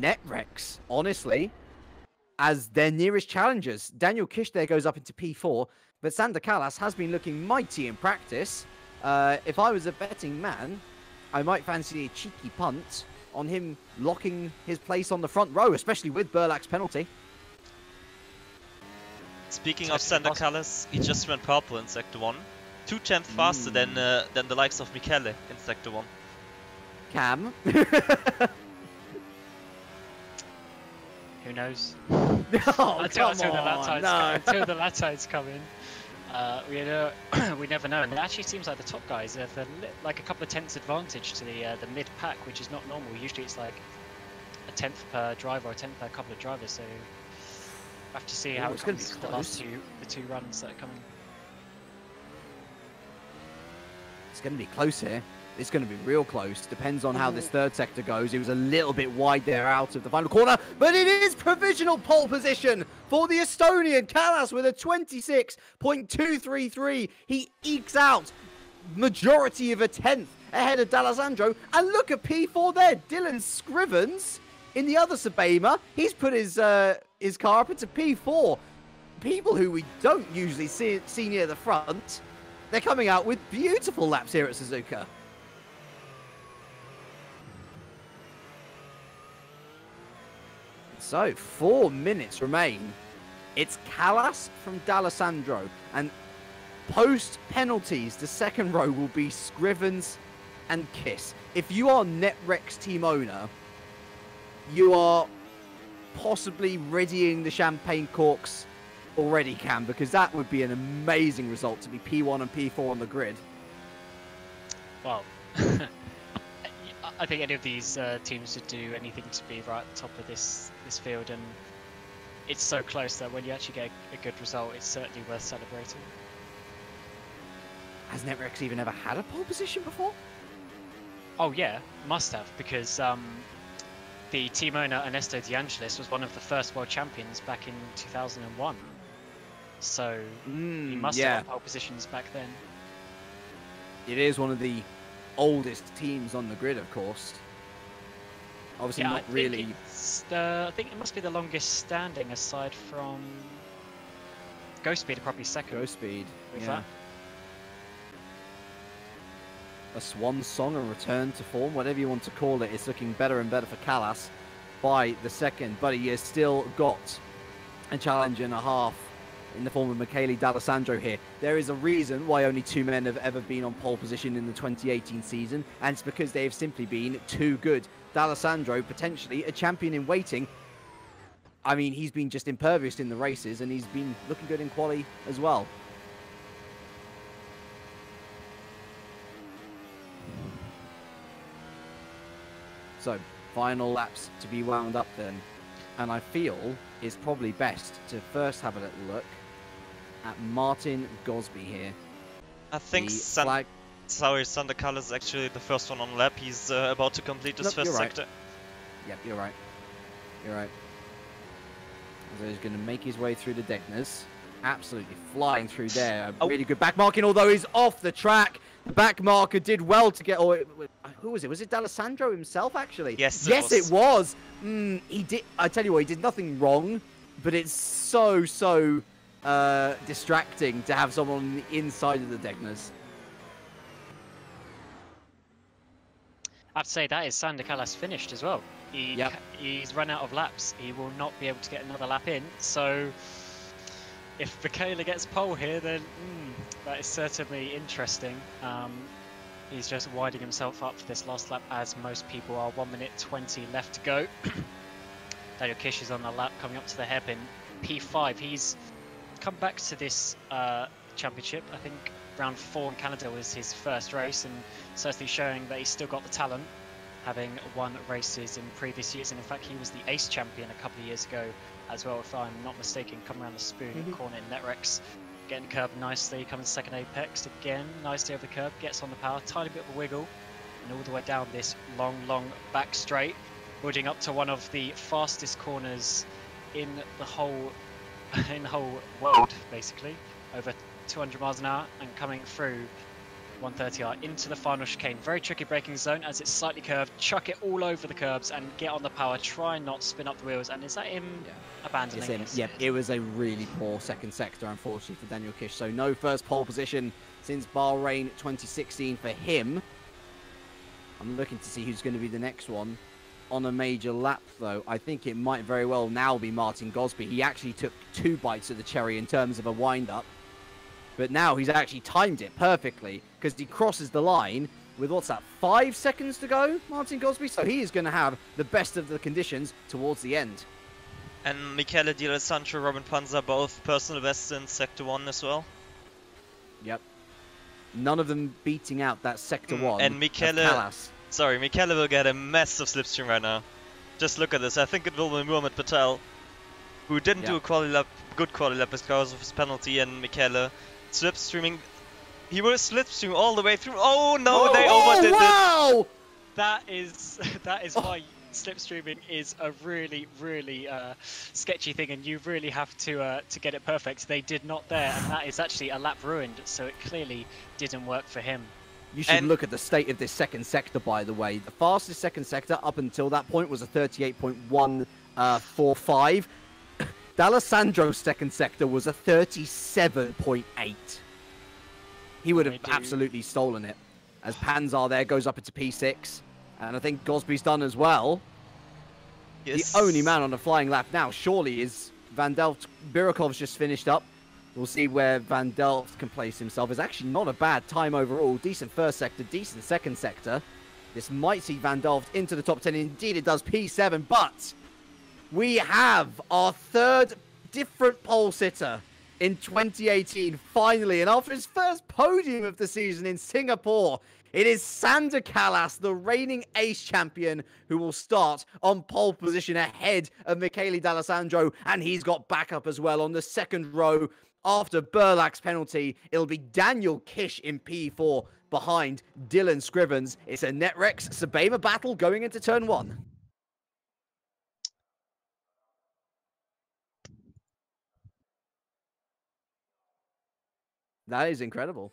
NetRex, honestly, as their nearest challengers. Daniel Kish there goes up into P4, but Sander Callas has been looking mighty in practice. If I was a betting man, I might fancy a cheeky punt on him locking his place on the front row, especially with Burlak's penalty. Speaking of Sander Callas, he just went purple in Sector 1. 2/10 faster than the likes of Michele in Sector 1. Cam. Who knows? Oh, until the latides come in. We never know. And it actually seems like the top guys have like a couple of tenths advantage to the mid pack, which is not normal. Usually it's like a tenth per driver or a tenth per couple of drivers. So we'll have to see how it comes for the two runs that are coming. It's going to be close here. It's going to be real close. Depends on how this third sector goes. It was a little bit wide there out of the final corner, but it is provisional pole position for the Estonian. Callas with a 26.233. He ekes out majority of a tenth ahead of D'Alessandro. And look at P4 there. Dylan Scrivens in the other Sabema. He's put his car up into P4. People who we don't usually see near the front. They're coming out with beautiful laps here at Suzuka. So, 4 minutes remain. It's Callas from D'Alessandro. And post-penalties, the second row will be Scrivens and Kiss. If you are NetRex team owner, you are possibly readying the champagne corks already, Cam, because that would be an amazing result to be P1 and P4 on the grid. Well, I think any of these teams should do anything to be right at the top of this field, and it's so close that when you actually get a good result, it's certainly worth celebrating. Has NetRex even ever had a pole position before? Oh yeah, must have, because the team owner Ernesto De Angelis was one of the first world champions back in 2001. So he must have had pole positions back then. It is one of the oldest teams on the grid, of course. Obviously, yeah, not really. I think it must be the longest standing aside from Ghost Speed, probably second. Ghost Speed, with that. A swan song, a return to form, whatever you want to call it. It's looking better and better for Callas by the second, but he has still got a challenge and a half in the form of Michele D'Alessandro here. There is a reason why only 2 men have ever been on pole position in the 2018 season, and it's because they have simply been too good. D'Alessandro, potentially a champion in waiting. I mean, he's been just impervious in the races, and he's been looking good in quali as well. So, final laps to be wound up then. And I feel it's probably best to first have a little look at Martin Gosby here. I think Sander Callas is actually the first one on lap. He's about to complete his first sector. Yep, you're right. You're right. So he's going to make his way through the Deckners. Absolutely flying through there. A really good back marking, although he's off the track. The back marker did well to get... Oh, who was it? Was it D'Alessandro himself, actually? Yes, it was. He did... I tell you what, he did nothing wrong, but it's so distracting to have someone on the inside of the Deckners. I have to say, that is Sander Callas finished as well. He's run out of laps. He will not be able to get another lap in, so... If Michele gets pole here, then that is certainly interesting. He's just winding himself up for this last lap, as most people are. 1 minute 20 left to go. Daniel Kish is on the lap, coming up to the hairpin. P5, he's come back to this championship. I think round 4 in Canada was his first race, and certainly showing that he's still got the talent, having won races in previous years. And in fact, he was the ace champion a couple of years ago as well, if I'm not mistaken. Come around the spoon corner in NetRex, getting the curb nicely, coming second apex again, nicely over the curb, gets on the power, tiny bit of a wiggle, and all the way down this long back straight, building up to one of the fastest corners in the whole world, basically, over 200 miles an hour, and coming through 130R into the final chicane. Very tricky braking zone as it's slightly curved. Chuck it all over the curbs and get on the power. Try and not spin up the wheels. And is that him abandoning this? Yep, it was a really poor second sector, unfortunately, for Daniel Kish. So no first pole position since Bahrain 2016 for him. I'm looking to see who's going to be the next one. On a major lap, though, I think it might very well now be Martin Gosby. He actually took 2 bites of the cherry in terms of a wind-up. But now he's actually timed it perfectly because he crosses the line with, what's that, 5 seconds to go, Martin Gosby? So he is going to have the best of the conditions towards the end. And Michele Di Alessandro, Robin Panzer, both personal bests in Sector 1 as well. Yep. None of them beating out that Sector 1 and Michele, sorry, Michele will get a massive slipstream right now. Just look at this. I think it will be Muhammad Patel, who didn't do a good quality lap because of his penalty, and Michele slipstreaming. He will slipstream all the way through. Oh no, they overdid it. That is why slipstreaming is a really, really sketchy thing, and you really have to get it perfect. They did not there, and that is actually a lap ruined. So it clearly didn't work for him. You should look at the state of this second sector, by the way. The fastest second sector up until that point was a 38.145. D'Alessandro's second sector was a 37.8. He would have absolutely stolen it. As Panzar there goes up into P6. And I think Gosby's done as well. Yes. The only man on a flying lap now, surely, is Van Delft. Birakov's just finished up. We'll see where Van Delft can place himself. It's actually not a bad time overall. Decent first sector, decent second sector. This might see Van Delft into the top 10. Indeed, it does, P7. But we have our third different pole sitter in 2018, finally. And after his first podium of the season in Singapore, it is Sander Callas, the reigning ace champion, who will start on pole position ahead of Michele D'Alessandro. And he's got backup as well on the second row. After Burlak's penalty, it'll be Daniel Kish in P4 behind Dylan Scrivens. It's a Netrex Sabema battle going into turn 1. That is incredible.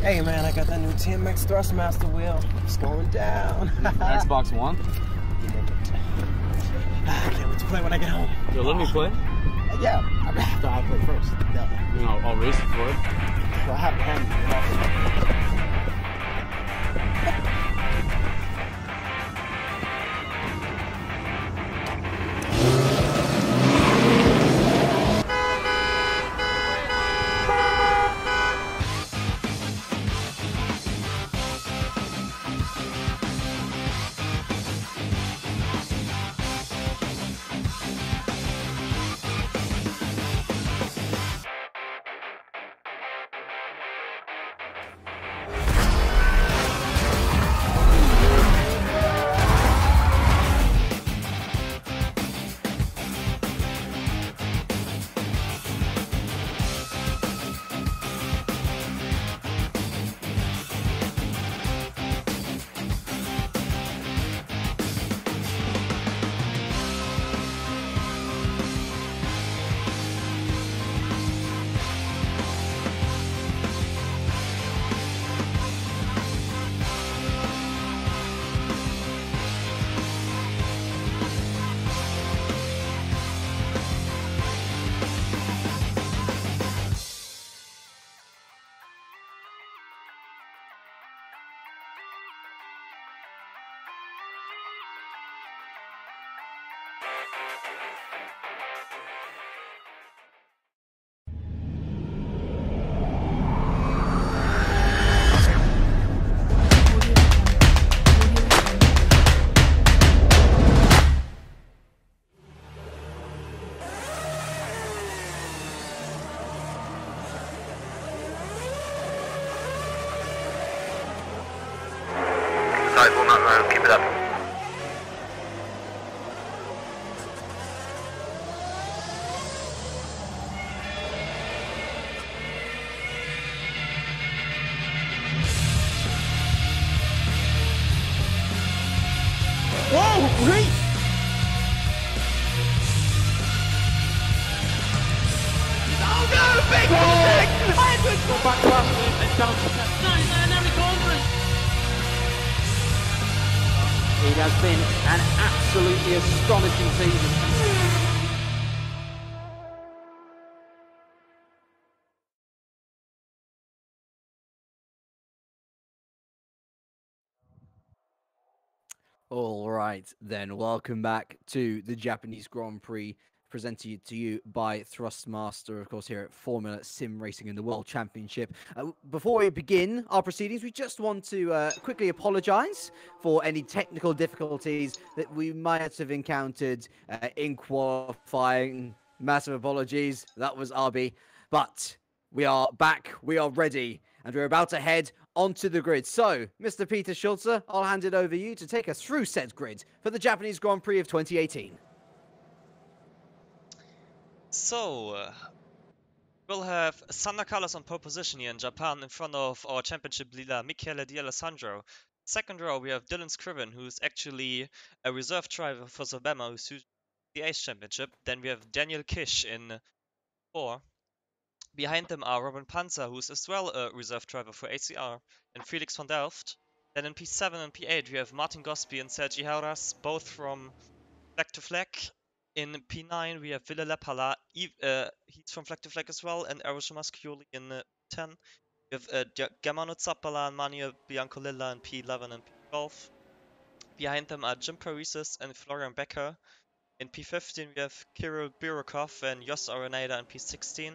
Hey man, I got that new TMX Thrustmaster wheel. It's going down. Xbox One? I can't wait to play when I get home. Yo, let me play. Yeah, I mean, after I play first. Yeah. You know, I'll race it for it. Well, I have a hand. Keep it up. Whoa, great! Oh no, big mistake! I had to go back last and down to 10. No, It has been an absolutely astonishing season. All right, then. Welcome back to the Japanese Grand Prix, presented to you by Thrustmaster, of course, here at Formula Sim Racing in the World Championship. Before we begin our proceedings, we just want to quickly apologise for any technical difficulties that we might have encountered in qualifying. Massive apologies. That was RB. But we are back, we are ready, and we're about to head onto the grid. So, Mr. Peter Schulze, I'll hand it over to you to take us through said grid for the Japanese Grand Prix of 2018. So, we'll have Sander Carlos on pole position here in Japan in front of our championship leader Michele D'Alessandro. Second row, we have Dylan Scriven, who's actually a reserve driver for Alabama, who's the Ace Championship. Then we have Daniel Kish in 4. Behind them are Robin Panzer, who's as well a reserve driver for ACR, and Felix van Delft. Then in P7 and P8 we have Martin Gosby and Sergi Hauras, both from Flag to Flag. In P9 we have Ville Lepala, he's from Flag to Flag as well, and Eros Mascioli in 10. We have Germano Zappala and Manuel Biancolilla in P11 and P12. Behind them are Jim Parisis and Florian Becker. In P15 we have Kirill Birokov and Jos Arenada in P16.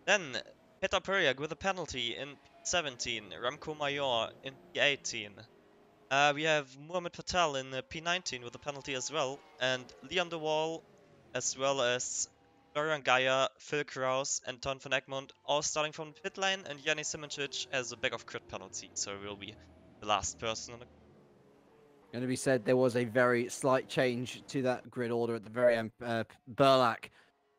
Then Petar Perjak with a penalty in P17, Ramco Mayor in P18. We have Mohamed Patel in P19 with a penalty as well, and Leon de Waal, as well as Florian Gaia, Phil Kraus, and Ton van Egmond, all starting from the pit lane, and Yanni Simoncic has a back of crit penalty, so he will be the last person on the Going to be said, there was a very slight change to that grid order at the very end. Burlak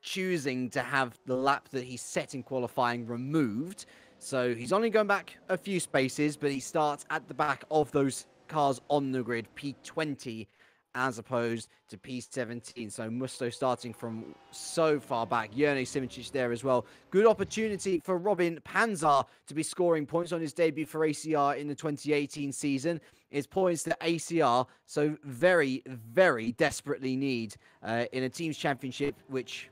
choosing to have the lap that he set in qualifying removed. So he's only going back a few spaces, but he starts at the back of those cars on the grid, P20 as opposed to P17. So Musto starting from so far back. Jerne Simincic there as well. Good opportunity for Robin Panzer to be scoring points on his debut for ACR in the 2018 season. It's points that ACR so very, very desperately need in a team's championship, which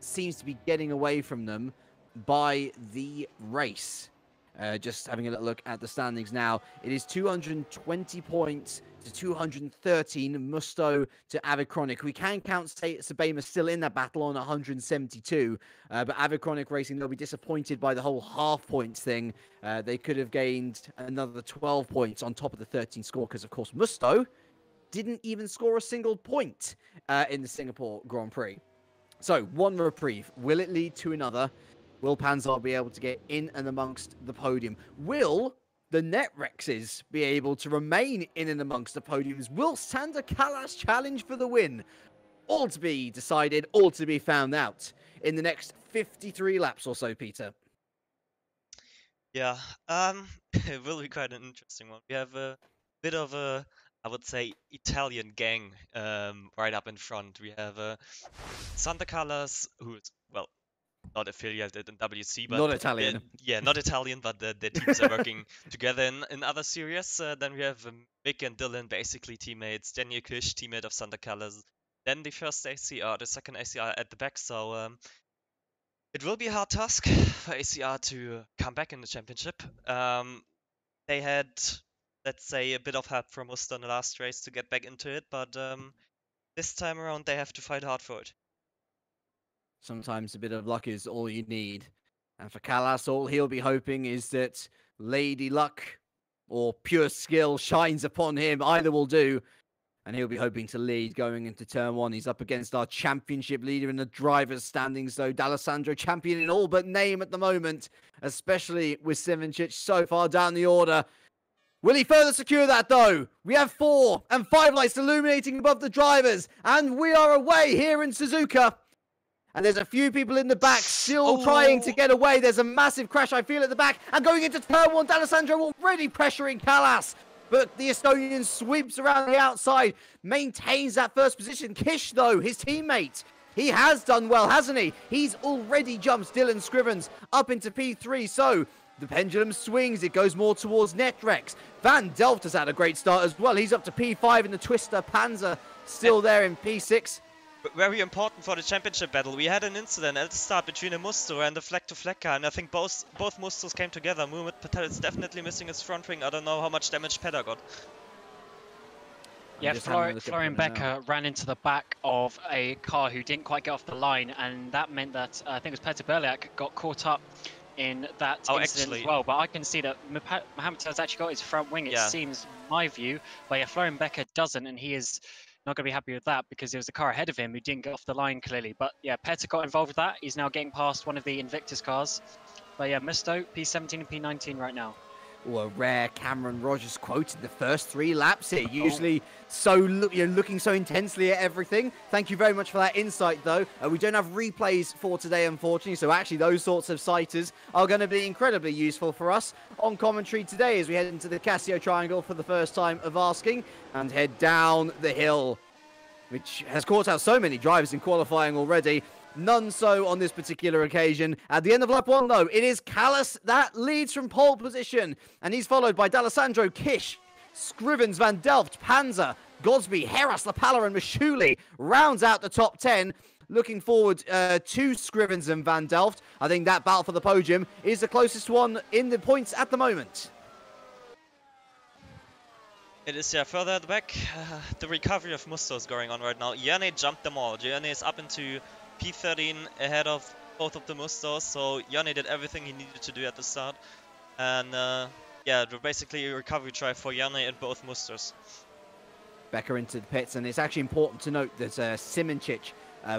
seems to be getting away from them by the race. Just having a little look at the standings now. It is 220 points to 213. Musto to Avicronic. We can count Sabema still in that battle on 172. But Avicronic Racing, they'll be disappointed by the whole half points thing. They could have gained another 12 points on top of the 13 score because, of course, Musto didn't even score a single point in the Singapore Grand Prix. So, one reprieve. Will it lead to another? Will Panzer be able to get in and amongst the podium? Will the Netrexes be able to remain in and amongst the podiums? Will Sander Kallas challenge for the win? All to be decided, all to be found out in the next 53 laps or so, Peter. Yeah, it will be quite an interesting one. We have a bit of a, I would say, Italian gang right up in front. We have Sander Kallas, who is, well, not affiliated in WC, but not Italian. Yeah, not Italian, but the teams are working together in other series. Then we have Mick and Dylan, basically teammates. Daniel Kish, teammate of Sander Kallas. Then the first ACR, the second ACR at the back. So it will be a hard task for ACR to come back in the championship. They had, let's say, a bit of help from Musto in the last race to get back into it, but this time around they have to fight hard for it. Sometimes a bit of luck is all you need. And for Kallas, all he'll be hoping is that Lady Luck or pure skill shines upon him. Either will do. And he'll be hoping to lead going into turn one. He's up against our championship leader in the driver's standings, though. D'Alessandro champion in all but name at the moment, especially with Simincic so far down the order. Will he further secure that, though? We have 4 and 5 lights illuminating above the drivers. And we are away here in Suzuka. And there's a few people in the back still trying to get away. There's a massive crash, I feel, at the back. And going into turn one, D'Alessandro already pressuring Kallas. But the Estonian sweeps around the outside, maintains that first position. Kish, though, his teammate, he has done well, hasn't he? He's already jumped Dylan Scrivens up into P3. So the pendulum swings. It goes more towards Netrex. Van Delft has had a great start as well. He's up to P5 in the Twister. Panzer still there in P6. Very important for the championship battle. We had an incident at the start between a Musto and a flag-to-flag car, and I think both Mustos came together. Muhammad Patel is definitely missing his front wing. I don't know how much damage Peder got. Yeah, Florian Becker ran into the back of a car who didn't quite get off the line, and that meant that I think it was Peter Berliak got caught up in that incident as well. But I can see that Mohamed Patel's actually got his front wing, it seems, in my view. But yeah, Florian Becker doesn't, and he is not going to be happy with that because there was a car ahead of him who didn't get off the line clearly. But yeah, Peter got involved with that. He's now getting past one of the Invictus cars. But yeah, Musto, P17 and P19 right now. Oh, a rare Cameron Rodgers quote in the first 3 laps here. Usually looking so intensely at everything. Thank you very much for that insight, though. We don't have replays for today, unfortunately, so actually those sorts of sighters are going to be incredibly useful for us on commentary today as we head into the Casio Triangle for the first time of asking and head down the hill, which has caught out so many drivers in qualifying already. None so on this particular occasion. At the end of lap 1, though, it is Kallas that leads from pole position. And he's followed by D'Alessandro, Kish, Scrivens, Van Delft, Panzer, Gosby, Heras, Lapala and Mashuli rounds out the top 10. Looking forward to Scrivens and Van Delft. I think that battle for the podium is the closest one in the points at the moment. It is, further at the back. The recovery of Musto is going on right now. Jerne jumped them all. Jerne is up into P13 ahead of both of the Mustos, so Jerne did everything he needed to do at the start. And yeah, basically a recovery try for Jerne and both Mustos. Becker into the pits, and it's actually important to note that Simincic,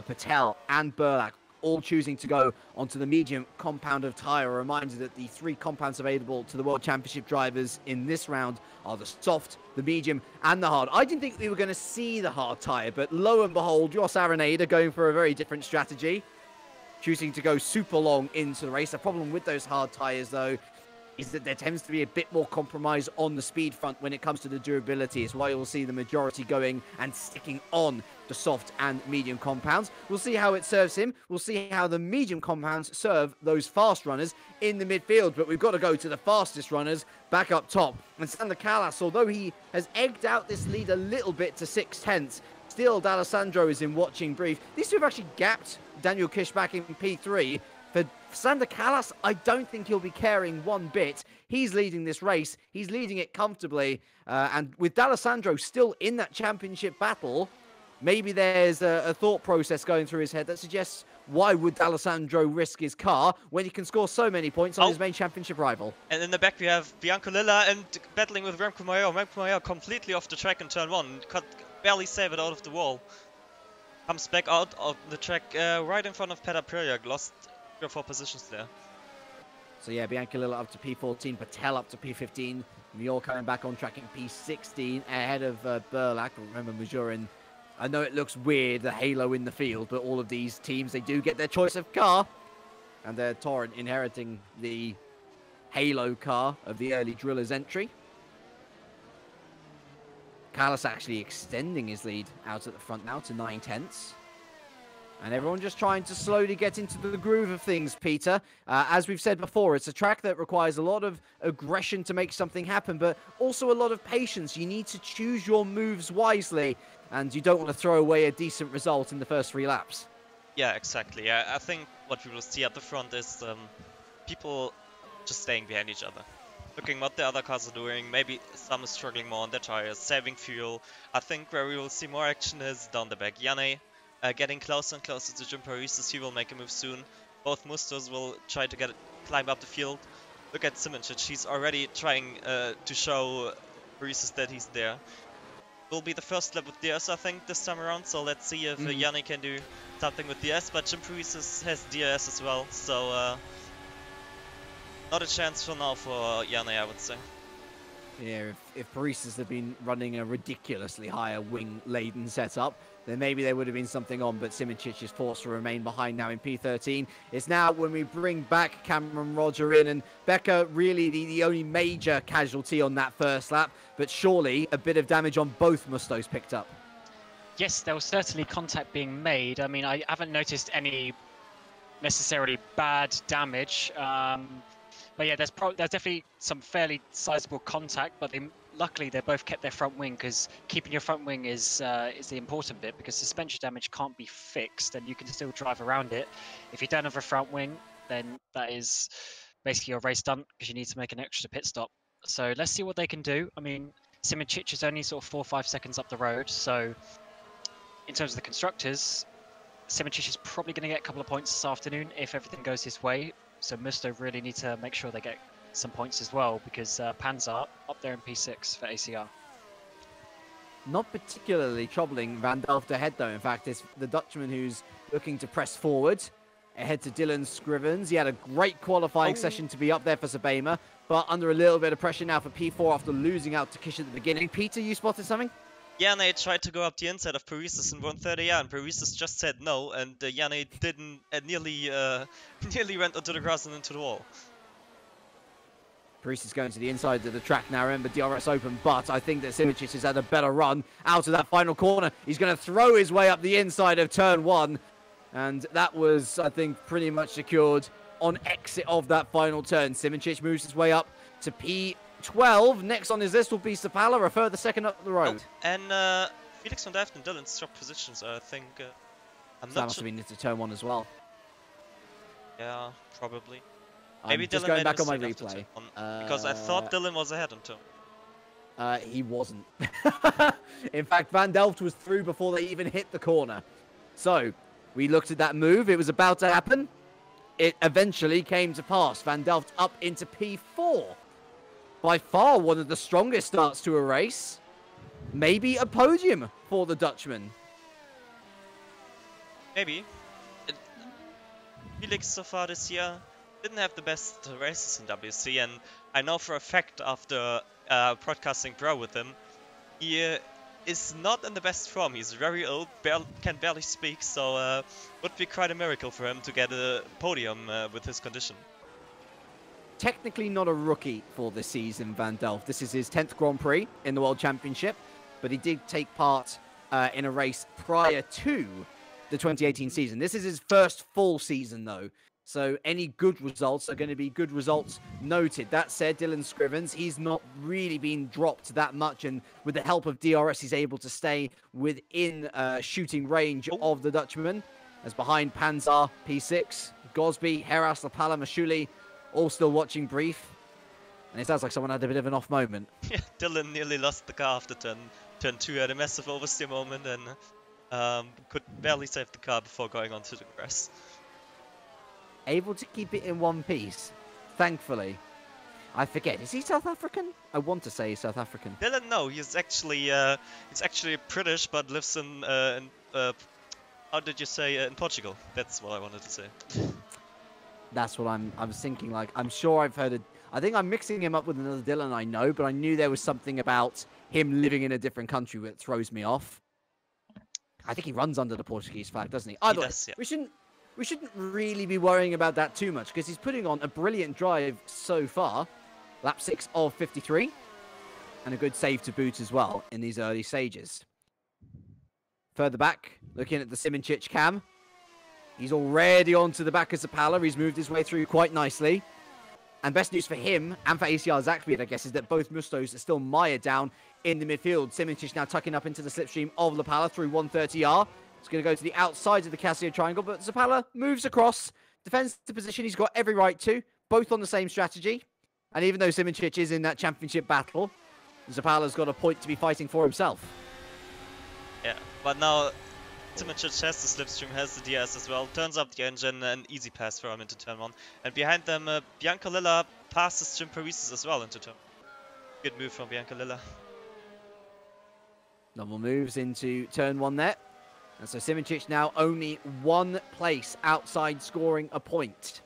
Patel and Berlak all choosing to go onto the medium compound of tyre. A reminder that the 3 compounds available to the World Championship drivers in this round are the soft, the medium and the hard. I didn't think we were going to see the hard tyre, but lo and behold, Jos Araneda going for a very different strategy, choosing to go super long into the race. The problem with those hard tyres, though, is that there tends to be a bit more compromise on the speed front when it comes to the durability. It's why you'll see the majority going and sticking on the soft and medium compounds. We'll see how it serves him. We'll see how the medium compounds serve those fast runners in the midfield. But we've got to go to the fastest runners back up top. And Sander Callas, although he has egged out this lead a little bit to 6/10, still D'Alessandro is in watching brief. These two have actually gapped Daniel Kish back in P3. For Sander Callas, I don't think he'll be caring one bit. He's leading this race. He's leading it comfortably. And with D'Alessandro still in that championship battle, maybe there's a thought process going through his head that suggests, why would D'Alessandro risk his car when he can score so many points on his main championship rival? And in the back we have Bianco Lilla and battling with Remco Mayer. Remco Mayer completely off the track in turn 1. Could barely save it out of the wall. Comes back out of the track right in front of Petar Perjak. Lost 3 or 4 positions there. So yeah, Bianca Lilla up to P14, Patel up to P15, Mjol coming back on track in P16 ahead of Burlak. Remember Majurin, I know it looks weird, the halo in the field, but all of these teams, they do get their choice of car. And they're Torrent inheriting the halo car of the early Drillers entry. Callas actually extending his lead out at the front now to 9/10. And everyone just trying to slowly get into the groove of things, Peter. As we've said before, it's a track that requires a lot of aggression to make something happen, but also a lot of patience. You need to choose your moves wisely, and you don't want to throw away a decent result in the first 3 laps. Yeah, exactly. Yeah, I think what we will see at the front is people just staying behind each other. Looking what the other cars are doing, maybe some is struggling more on their tires, saving fuel. I think where we will see more action is down the back. Janne getting closer and closer to Jim Paresis. He will make a move soon. Both Mustos will try to climb up the field. Look at Simoncic, he's already trying to show Paresis that he's there. Will be the first lap with DRS, I think, this time around, so let's see if Janne can do something with DRS, but Jim Paresis has DRS as well, so not a chance for now for Janne, I would say. Yeah, if Paresis had been running a ridiculously higher wing-laden setup, then maybe there would have been something on, but Simoncic is forced to remain behind now in P13. It's now when we bring back Cameron Rodger in, and Becker really the only major casualty on that first lap, but surely a bit of damage on both Mustos picked up. Yes, there was certainly contact being made. I mean, I haven't noticed any necessarily bad damage. But yeah, there's definitely some fairly sizable contact, but luckily they both kept their front wing, because keeping your front wing is the important bit, because suspension damage can't be fixed and you can still drive around it. If you don't have a front wing, then that is basically your race done, because you need to make an extra pit stop. So let's see what they can do. I mean, Simoncic is only sort of 4 or 5 seconds up the road, so in terms of the constructors, Simoncic is probably going to get a couple of points this afternoon if everything goes his way. So Musto really need to make sure they get some points as well, because Panzer up there in P6 for ACR. Not particularly troubling Van Delft ahead though. In fact, it's the Dutchman who's looking to press forward ahead to Dylan Scrivens. He had a great qualifying session to be up there for Sabema, but under a little bit of pressure now for P4 after losing out to Kish at the beginning. Peter, you spotted something? Janne tried to go up the inside of Paresis in 130, and Paresis just said no, and Janne didn't, nearly went onto the grass and into the wall. Paresis going to the inside of the track now. Remember, DRS open, but I think that Simoncic has had a better run out of that final corner. He's going to throw his way up the inside of turn 1, and that was, I think, pretty much secured on exit of that final turn. Simoncic moves his way up to P12. Next on his list will be Sapala, a further second up the road. Oh, and Felix van Dijven and Dylan swapped positions, I think. I'm So that not must sure. have been into turn 1 as well. Yeah, probably. I'm Maybe just Dylan going made back a on my mistake after replay. turn 1, because I thought Dylan was ahead on turn. He wasn't. In fact, Van Delft was through before they even hit the corner. So, we looked at that move. It was about to happen. It eventually came to pass. Van Delft up into P4. By far one of the strongest starts to a race. Maybe a podium for the Dutchman. Maybe. Felix so far this year didn't have the best races in WC, and I know for a fact after broadcasting pro with him, he is not in the best form. He's very old, can barely speak, so would be quite a miracle for him to get a podium with his condition. technically not a rookie for this season, Van Delft. This is his 10th Grand Prix in the World Championship, but he did take part in a race prior to the 2018 season. This is his first full season, though. So any good results are going to be good results noted. That said, Dylan Scrivens, he's not really been dropped that much. And with the help of DRS, he's able to stay within shooting range of the Dutchman. As behind Panzar, P6, Gosby, Heras, Lapala, Mashuli, all still watching brief. And it sounds like someone had a bit of an off moment. Yeah, Dylan nearly lost the car after turn 2, had a massive oversteer moment and could barely save the car before going onto the grass. Able to keep it in one piece, thankfully. I forget, is he South African? I want to say he's South African. Dylan, no, he's actually British, but lives in how did you say, in Portugal? That's what I wanted to say. That's what I was thinking. Like, I'm sure I've heard it. I think I'm mixing him up with another Dylan I know, but I knew there was something about him living in a different country that throws me off. I think he runs under the Portuguese flag, doesn't he? Either way, yeah. We shouldn't really be worrying about that too much because he's putting on a brilliant drive so far. Lap 6 of 53. And a good save to boot as well in these early stages. Further back, looking at the Simoncic cam. He's already onto the back of Zapala. He's moved his way through quite nicely. And best news for him and for ACR Zakspeed, I guess, is that both Mustos are still mired down in the midfield. Simoncic now tucking up into the slipstream of Lapala through 130R. It's going to go to the outside of the Casio triangle, but Zapala moves across, defends the position he's got every right to, both on the same strategy. And even though Simoncic is in that championship battle, Zapala's got a point to be fighting for himself. Yeah, but now Simoncic has the slipstream, has the DS as well, turns up the engine, an easy pass for him into turn 1. And behind them, Bianca Lilla passes Jim Parisis as well into turn 1. Good move from Bianca Lilla. Double moves into turn 1 there. And so Simoncic now only one place outside scoring a point.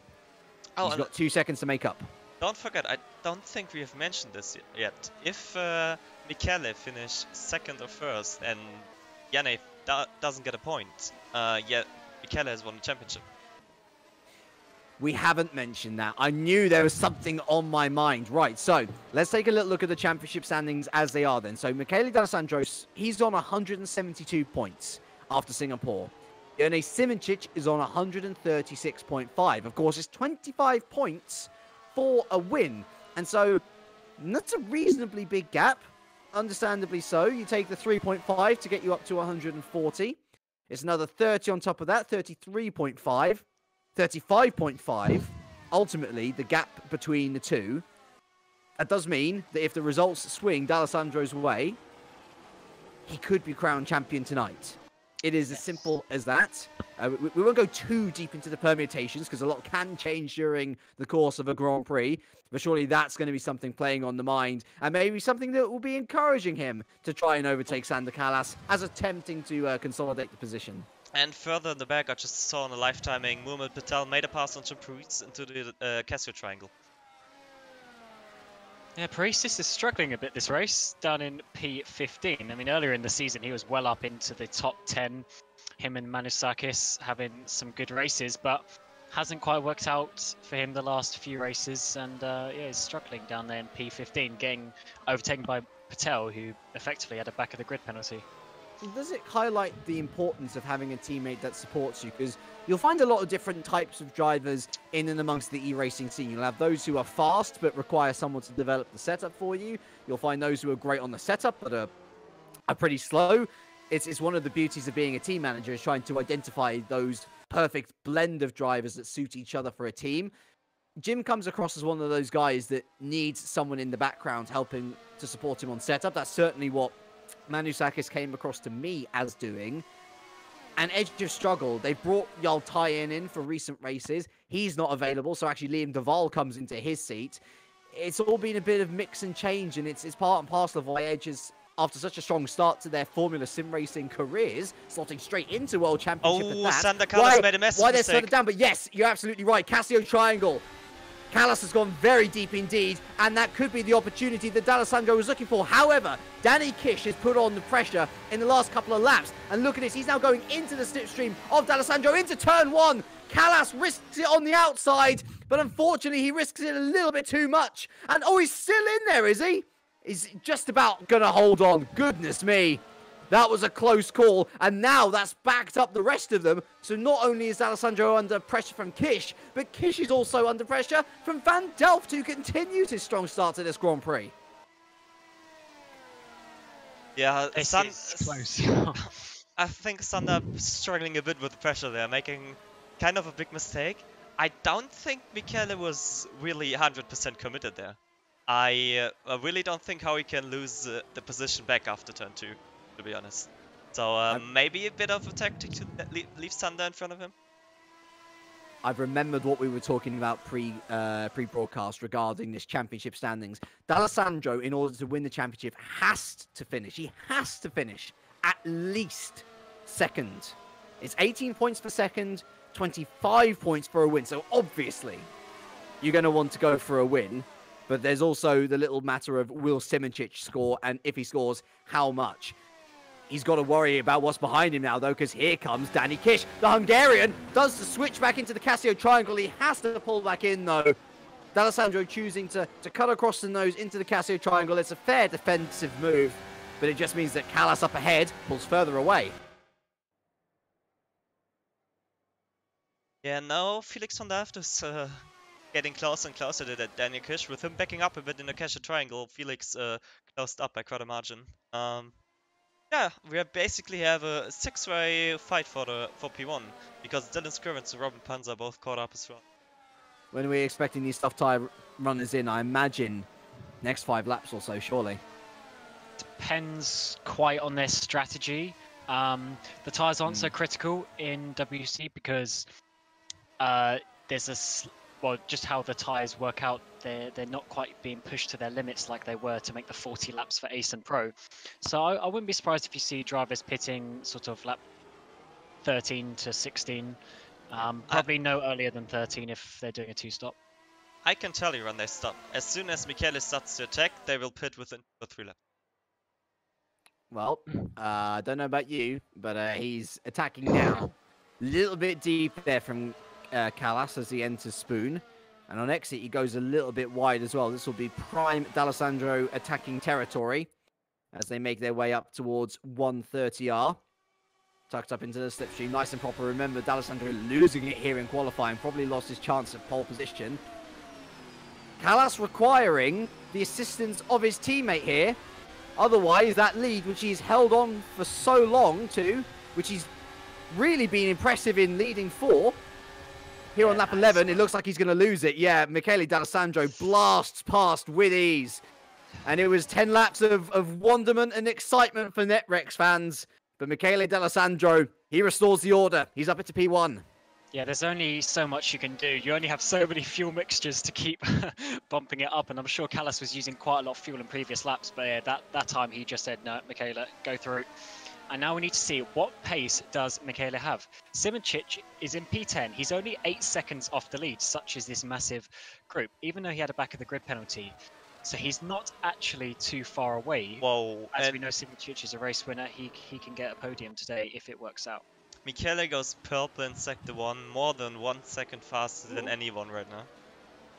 Oh, he's got 2 seconds to make up. Don't forget, I don't think we have mentioned this yet. If Michele finish 2nd or 1st and Janne doesn't get a point, yet Michele has won the championship. We haven't mentioned that. I knew there was something on my mind. Right, so let's take a little look at the championship standings as they are then. So Michele D'Alessandros, he's on 172 points after Singapore. Janne Simoncic is on 136.5. Of course, it's 25 points for a win. And so that's a reasonably big gap. Understandably so. You take the 3.5 to get you up to 140. It's another 30 on top of that, 33.5, 35.5. Ultimately, the gap between the two. That does mean that if the results swing D'Alessandro's way, he could be crowned champion tonight. It is as simple as that. We won't go too deep into the permutations because a lot can change during the course of a Grand Prix. But surely that's going to be something playing on the mind. And maybe something that will be encouraging him to try and overtake Sander Callas as attempting to consolidate the position. And further in the back, I just saw on the live timing, Muhammad Patel made a pass on Jim Parisis into the Casio triangle. Yeah, Parisis is struggling a bit this race, down in P15. I mean, earlier in the season, he was well up into the top 10. Him and Manusakis having some good races, but hasn't quite worked out for him the last few races. And yeah, he's struggling down there in P15, getting overtaken by Patel, who effectively had a back of the grid penalty. Does it highlight the importance of having a teammate that supports you? Because you'll find a lot of different types of drivers in and amongst the e-racing scene. You'll have those who are fast but require someone to develop the setup for you. You'll find those who are great on the setup but are pretty slow. It's one of the beauties of being a team manager is trying to identify those perfect blend of drivers that suit each other for a team. Jim comes across as one of those guys that needs someone in the background helping to support him on setup. That's certainly what Manusakis came across to me as doing. And Edge have struggled. They brought Yaltayan in for recent races. He's not available, so actually Liam Duval comes into his seat. It's all been a bit of mix and change, and it's part and parcel of why Edge is, after such a strong start to their Formula Sim Racing careers, slotting straight into World Championship. Oh, Sander Callas made a mess. Why they're slowed down, but yes, you're absolutely right. Casio Triangle. Callas has gone very deep indeed, and that could be the opportunity that D'Alessandro was looking for. However, Danny Kish has put on the pressure in the last couple of laps, and look at this, he's now going into the slipstream of D'Alessandro into turn 1. Callas risks it on the outside, but unfortunately he risks it a little bit too much. And oh, he's still in there, is he? He's just about gonna hold on. Goodness me. That was a close call, and now that's backed up the rest of them. So not only is Alessandro under pressure from Kish, but Kish is also under pressure from Van Delft, who continues his strong start to this Grand Prix. Yeah, This is close. I think Sander struggling a bit with the pressure there, making kind of a big mistake. I don't think Michele was really 100% committed there. I really don't think how he can lose the position back after turn 2. To be honest. So maybe a bit of a tactic to leave Sander in front of him. I've remembered what we were talking about pre-broadcast regarding this championship standings. D'Alessandro, in order to win the championship, has to finish. He has to finish at least second. It's 18 points for second, 25 points for a win. So obviously, you're going to want to go for a win. But there's also the little matter of will Simoncic score, and if he scores, how much? He's got to worry about what's behind him now, though, because here comes Danny Kish. The Hungarian does the switch back into the Casio triangle. He has to pull back in, though. D'Alessandro choosing to cut across the nose into the Casio triangle. It's a fair defensive move, but it just means that Callas up ahead pulls further away. Yeah, now Felix van Delft is getting closer and closer to that Daniel Kish. With him backing up a bit in the Casio triangle, Felix closed up by quite a margin. Yeah, we basically have a 6-way fight for P1, because Dylan Scrivens and Robin Panzer both caught up as well. When we're expecting these tough tire runners in, I imagine next 5 laps or so, surely. Depends quite on their strategy. The tyres aren't so critical in WC because there's just how the tyres work out, they're not quite being pushed to their limits like they were to make the 40 laps for Ace and Pro. So I wouldn't be surprised if you see drivers pitting sort of lap 13 to 16. Probably no earlier than 13 if they're doing a 2-stop. I can tell you when they stop. As soon as Michele starts to attack, they will pit within 3 laps. Well, I don't know about you, but he's attacking now. A little bit deep there from Callas as he enters Spoon. And on exit, he goes a little bit wide as well. This will be prime D'Alessandro attacking territory as they make their way up towards 130R. Tucked up into the slipstream, nice and proper. Remember, D'Alessandro losing it here in qualifying. Probably lost his chance at pole position. Callas requiring the assistance of his teammate here. Otherwise, that lead, which he's held on for so long to, which he's really been impressive in leading for, here on lap 11, it looks like he's going to lose it. Yeah, Michele D'Alessandro blasts past with ease. And it was 10 laps of wonderment and excitement for NetRex fans. But Michele D'Alessandro, he restores the order. He's up into P1. Yeah, there's only so much you can do. You only have so many fuel mixtures to keep bumping it up. And I'm sure Callas was using quite a lot of fuel in previous laps. But yeah, that time he just said, no, Michele, go through. And now we need to see what pace does Michele have. Simoncic is in P10. He's only 8 seconds off the lead, such is this massive group, even though he had a back of the grid penalty. So he's not actually too far away. Whoa. As we know, Simoncic is a race winner. He can get a podium today if it works out. Michele goes purple in Sector 1, more than 1 second faster than anyone right now.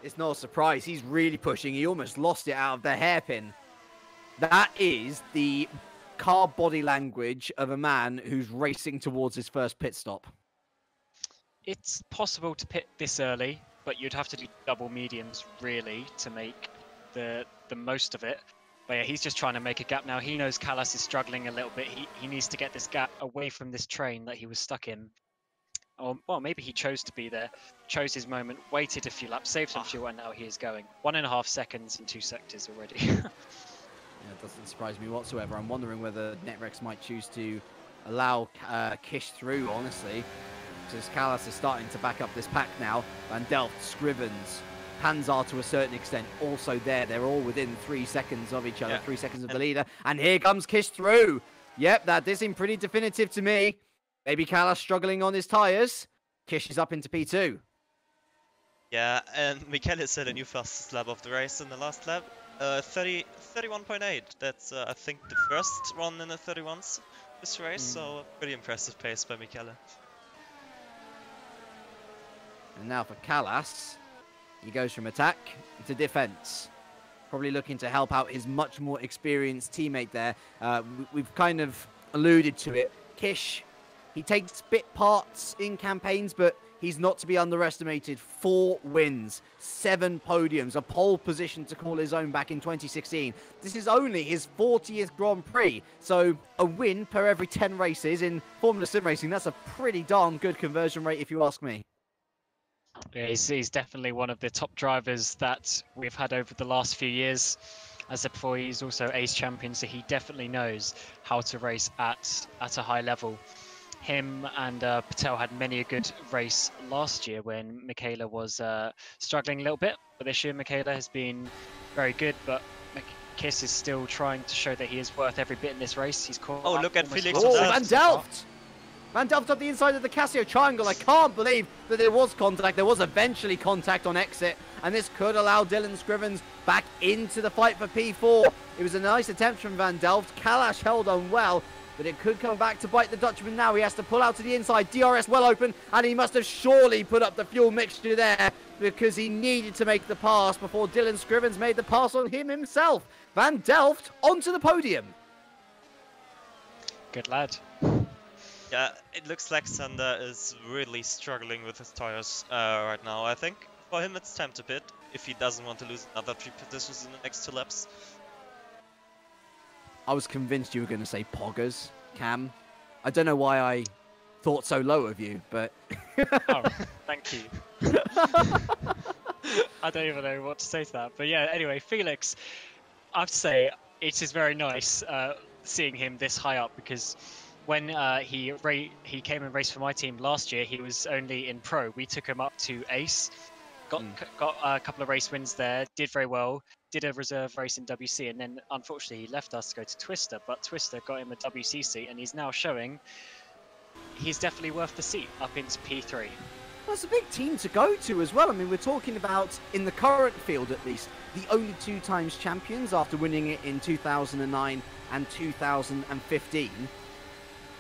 It's no surprise. He's really pushing. He almost lost it out of the hairpin. That is the car body language of a man who's racing towards his first pit stop. It's possible to pit this early, but you'd have to do double mediums really to make the most of it. But yeah, he's just trying to make a gap now. He knows Callas is struggling a little bit. He needs to get this gap away from this train that he was stuck in. Or, well, maybe he chose to be there, chose his moment, waited a few laps, saved some fuel, and now he is going. 1.5 seconds in 2 sectors already. Yeah, it doesn't surprise me whatsoever. I'm wondering whether NetRex might choose to allow Kish through, honestly. Because Callas is starting to back up this pack now. Van Delft, Scrivens, Panzer to a certain extent also there. They're all within 3 seconds of each other, 3 seconds of the leader. And here comes Kish through. Yep, that does seem pretty definitive to me. Maybe Callas struggling on his tyres. Kish is up into P2. Yeah, and Michele set a new fastest lap of the race in the last lap. 31.8. That's, I think, the first run in the 31s this race, so a pretty impressive pace by Michele. And now for Callas, he goes from attack to defense. Probably looking to help out his much more experienced teammate there. We've kind of alluded to it. Kish, he takes bit parts in campaigns, but he's not to be underestimated. 4 wins, 7 podiums, a pole position to call his own back in 2016. This is only his 40th Grand Prix, so a win per every 10 races in Formula Sim Racing. That's a pretty darn good conversion rate, if you ask me. Yeah, he's definitely one of the top drivers that we've had over the last few years. As I said before, he's also Ace champion, so he definitely knows how to race at a high level. Him and Patel had many a good race last year when Michaela was struggling a little bit. But this year, Michaela has been very good, but Kiss is still trying to show that he is worth every bit in this race. He's caught. Oh, look at Felix. Oh, Van Delft! Van Delft up the inside of the Casio triangle. I can't believe that there was contact. There was eventually contact on exit, and this could allow Dylan Scrivens back into the fight for P4. It was a nice attempt from Van Delft. Kalash held on well, but it could come back to bite the Dutchman now. He has to pull out to the inside. DRS well open, and he must have surely put up the fuel mixture there because he needed to make the pass before Dylan Scrivens made the pass on him himself. Van Delft onto the podium. Good lad. Yeah, it looks like Sander is really struggling with his tires right now. I think for him it's time to pit if he doesn't want to lose another 3 positions in the next 2 laps. I was convinced you were going to say Poggers, Cam. I don't know why I thought so low of you, but... Oh, thank you. I don't even know what to say to that. But yeah, anyway, Felix, I have to say, it is very nice seeing him this high up because when he came and raced for my team last year, he was only in Pro. We took him up to Ace, got a couple of race wins there, did very well, did a reserve race in WC, and then unfortunately he left us to go to Twister, but Twister got him a WC seat, and he's now showing he's definitely worth the seat up into P3. Well, it's a big team to go to as well. I mean, we're talking about, in the current field at least, the only 2 times champions after winning it in 2009 and 2015.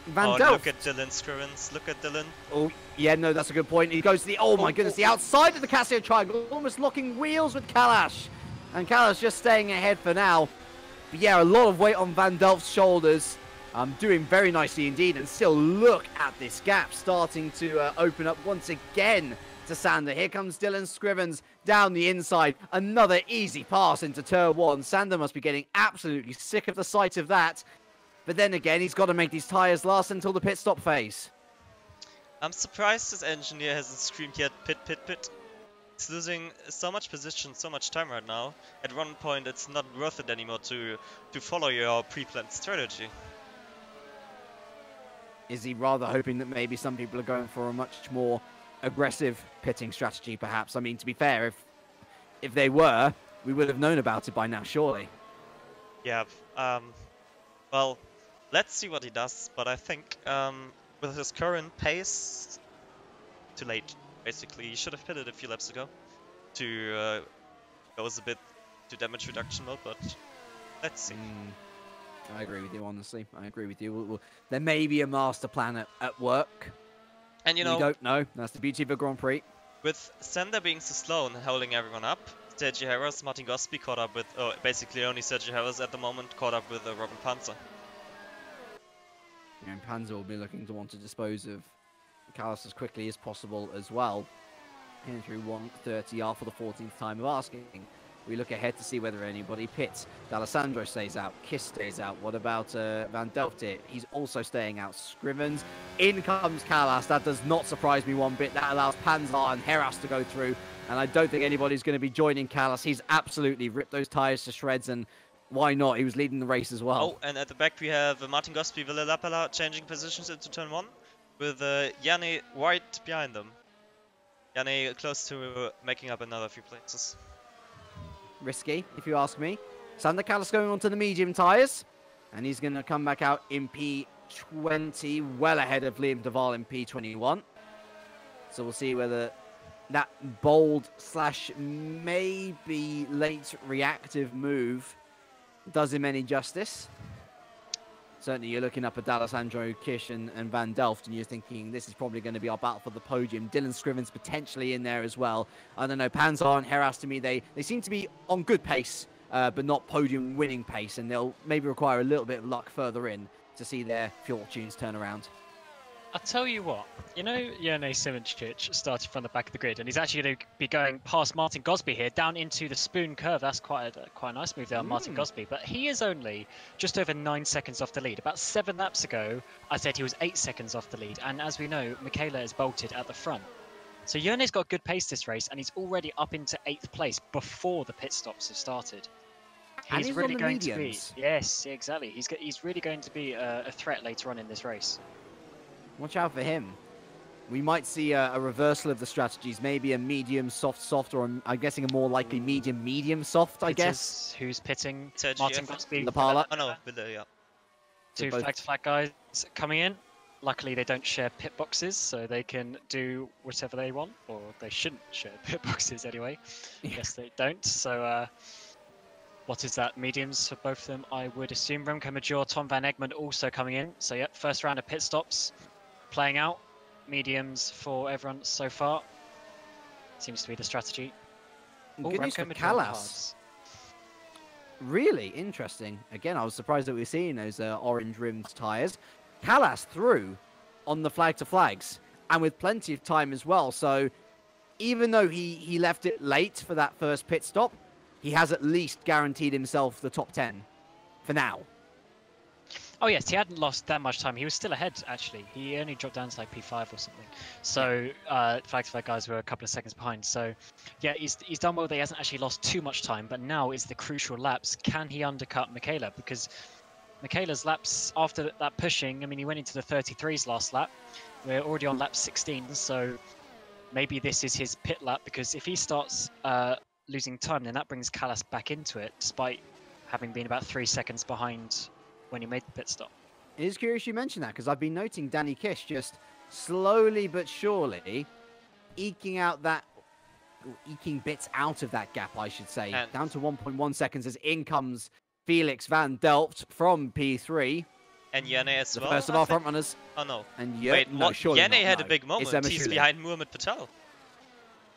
Van Delft. Look at Dylan Scrivens. Look at Dylan. Oh, yeah, no, that's a good point. He goes to the, oh my goodness, the outside of the Casio triangle, almost locking wheels with Kalash. And Kalash just staying ahead for now. But yeah, a lot of weight on Van Delft's shoulders. Doing very nicely indeed. And still look at this gap starting to open up once again to Sander. Here comes Dylan Scrivens down the inside. Another easy pass into turn 1. Sander must be getting absolutely sick of the sight of that. But then again, he's got to make these tyres last until the pit stop phase. I'm surprised his engineer hasn't screamed yet, pit, pit, pit. He's losing so much position, so much time right now. At one point, it's not worth it anymore to follow your pre-planned strategy. Is he rather hoping that maybe some people are going for a much more aggressive pitting strategy, perhaps? I mean, to be fair, if they were, we would have known about it by now, surely. Yeah, well, let's see what he does, but I think with his current pace, too late, basically. He should have pitted a few laps ago to go a bit to damage reduction mode, but let's see. I agree with you, honestly. I agree with you. There may be a master plan at work. And you know, we don't know. That's the beauty of a Grand Prix. With Sander being so slow and holding everyone up, Sergio Harris, Martin Gosby caught up with, basically only Sergio Harris at the moment caught up with Robin Panzer. And Panzer will be looking to want to dispose of Callas as quickly as possible as well. In through 130R for the 14th time of asking. We look ahead to see whether anybody pits. D'Alessandro stays out. Kiss stays out. What about Van Delft here? He's also staying out. Scrivens. In comes Callas. That does not surprise me one bit. That allows Panzer and Heras to go through. And I don't think anybody's going to be joining Callas. He's absolutely ripped those tyres to shreds. And why not? He was leading the race as well. Oh, and at the back we have Martin Gosby, Ville Lapala changing positions into turn 1. With Yanni right behind them. Yanni close to making up another few places. Risky, if you ask me. Sander Callas going onto the medium tyres. And he's going to come back out in P20, well ahead of Liam Duval in P21. So we'll see whether that bold / maybe late reactive move does him any justice. certainly you're looking up at D'Alessandro, Kish and Van Delft, and you're thinking this is probably going to be our battle for the podium. Dylan Scriven's potentially in there as well. I don't know, Panzer and Heras, to me, they seem to be on good pace, but not podium winning pace, and they'll maybe require a little bit of luck further in to see their fortunes turn around. I'll tell you what, you know, Jene Simoncic started from the back of the grid, and he's actually going to be going past Martin Gosby here, down into the spoon curve. That's quite a nice move there on Martin Gosby, but he is only just over 9 seconds off the lead. About 7 laps ago, I said he was 8 seconds off the lead, and as we know, Michele is bolted at the front. So Jene's got good pace this race, and he's already up into 8th place before the pit stops have started. He's really going to be, yes, exactly. He's really going to be a threat later on in this race. Watch out for him. We might see a reversal of the strategies, maybe a medium soft, or I'm guessing a more likely medium soft, I guess. Who's pitting? Sergio, Martin Gosby. Lapala. Oh no, Villa, yeah. Two flag-to-flag guys coming in. Luckily, they don't share pit boxes, so they can do whatever they want, or they shouldn't share pit boxes anyway. Yes, they don't. So, what is that? Mediums for both of them, I would assume. Remco Major, Tom van Egmond also coming in. So, yeah, first round of pit stops playing out. Mediums for everyone so far. Seems to be the strategy. Good news for Callas. Really interesting. Again, I was surprised that we were seeing those orange-rimmed tyres. Callas through on the flag-to-flags, and with plenty of time as well. So, even though he left it late for that first pit stop, he has at least guaranteed himself the top 10 for now. Oh yes, he hadn't lost that much time. He was still ahead, actually. He only dropped down to like P5 or something. So flag-to-flag guys were a couple of seconds behind. So yeah, he's done well. He hasn't actually lost too much time, but now is the crucial laps. Can he undercut Michele? Because Michele's laps after that pushing, I mean, he went into the 33s last lap. We're already on lap 16, so maybe this is his pit lap, because if he starts losing time, then that brings Callas back into it, despite having been about 3 seconds behind when he made the pit stop. It is curious you mentioned that, because I've been noting Danny Kish just slowly but surely eking bits out of that gap, I should say. And down to 1.1 seconds as in comes Felix van Delft from P3. And Jene as well. The first of our front runners. Oh no. And wait, no, surely Jene not, had no. a big moment. He's behind Muhammad Patel.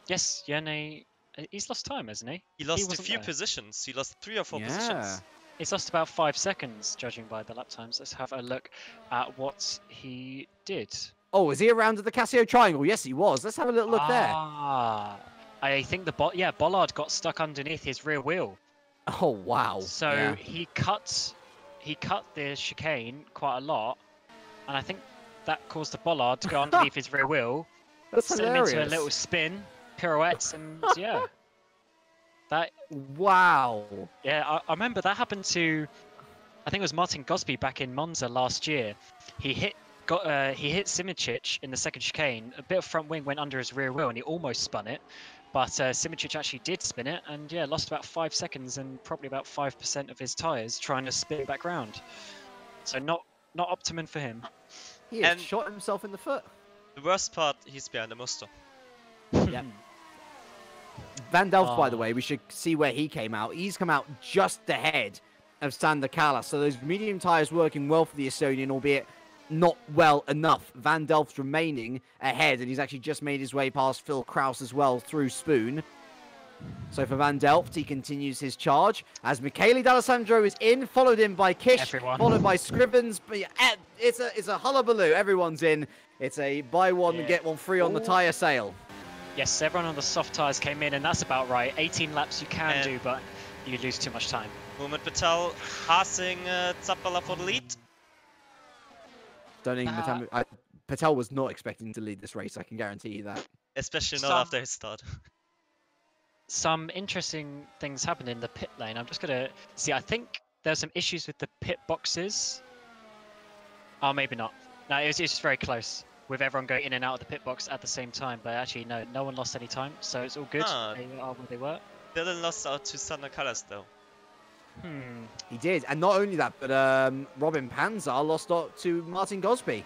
Yes, Jene, he's lost time, hasn't he? He lost a few positions. He lost 3 or 4 positions. He's lost about 5 seconds, judging by the lap times. Let's have a look at what he did. Oh, is he around at the Casio Triangle? Yes, he was. Let's have a little look there. I think Bollard got stuck underneath his rear wheel. Oh wow! So he cut the chicane quite a lot, and I think that caused the Bollard to go underneath his reir wheel. That's send hilarious. him into a little spin, pirouettes, and yeah. That wow. Yeah, I remember that happened to, I think it was Martin Gosby back in Monza last year. He hit Simoncic in the second chicane. A bit of front wing went under his rear wheel, and he almost spun it. But Simoncic actually did spin it, and yeah, lost about 5 seconds and probably about 5% of his tyres trying to spin back round. So not optimum for him. He has shot himself in the foot. The worst part, he's behind the Muster. Yep. Van Delft, by the way, we should see where he came out. He's come out just ahead of Sander Callas. So those medium tyres working well for the Estonian, albeit not well enough. Van Delft remaining ahead, and he's actually just made his way past Phil Kraus as well through Spoon. So for Van Delft, he continues his charge as Michele D'Alessandro is in, followed in by Kish, followed by Scrivens. But yeah, it's a hullabaloo. Everyone's in. It's a buy one get one free on the tyre sale. Yes, everyone on the soft tyres came in, and that's about right. 18 laps you can do, but you lose too much time. Muhammad Patel passing Zappala for the lead. Don't think Patel was not expecting to lead this race, I can guarantee you that. Especially not after his start. Some interesting things happened in the pit lane. I'm just going to see. I think there's some issues with the pit boxes. Oh, maybe not. No, it's just very close with everyone going in and out of the pit box at the same time. But actually, no one lost any time, so it's all good. They are where they were. Dylan lost out to Sander Callas, though. He did, and not only that, but Robin Panzer lost out to Martin Gosby.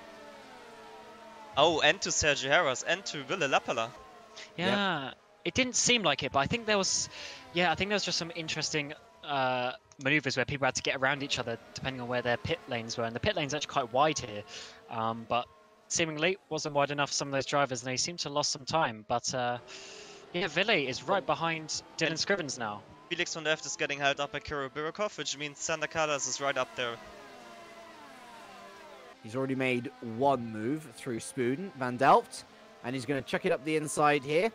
Oh, and to Sergio Heras, and to Ville Lappala. Yeah, it didn't seem like it, but I think there was, just some interesting maneuvers where people had to get around each other depending on where their pit lanes were, and the pit lane's actually quite wide here, but seemingly wasn't wide enough for some of those drivers, and they seem to have lost some time. But yeah, Ville is right behind Dylan Scrivens now. Felix von Delft is getting held up by Kirill Birukov, which means Sander Callas is right up there. He's already made one move through Spoon, Van Delft, and he's going to chuck it up the inside here.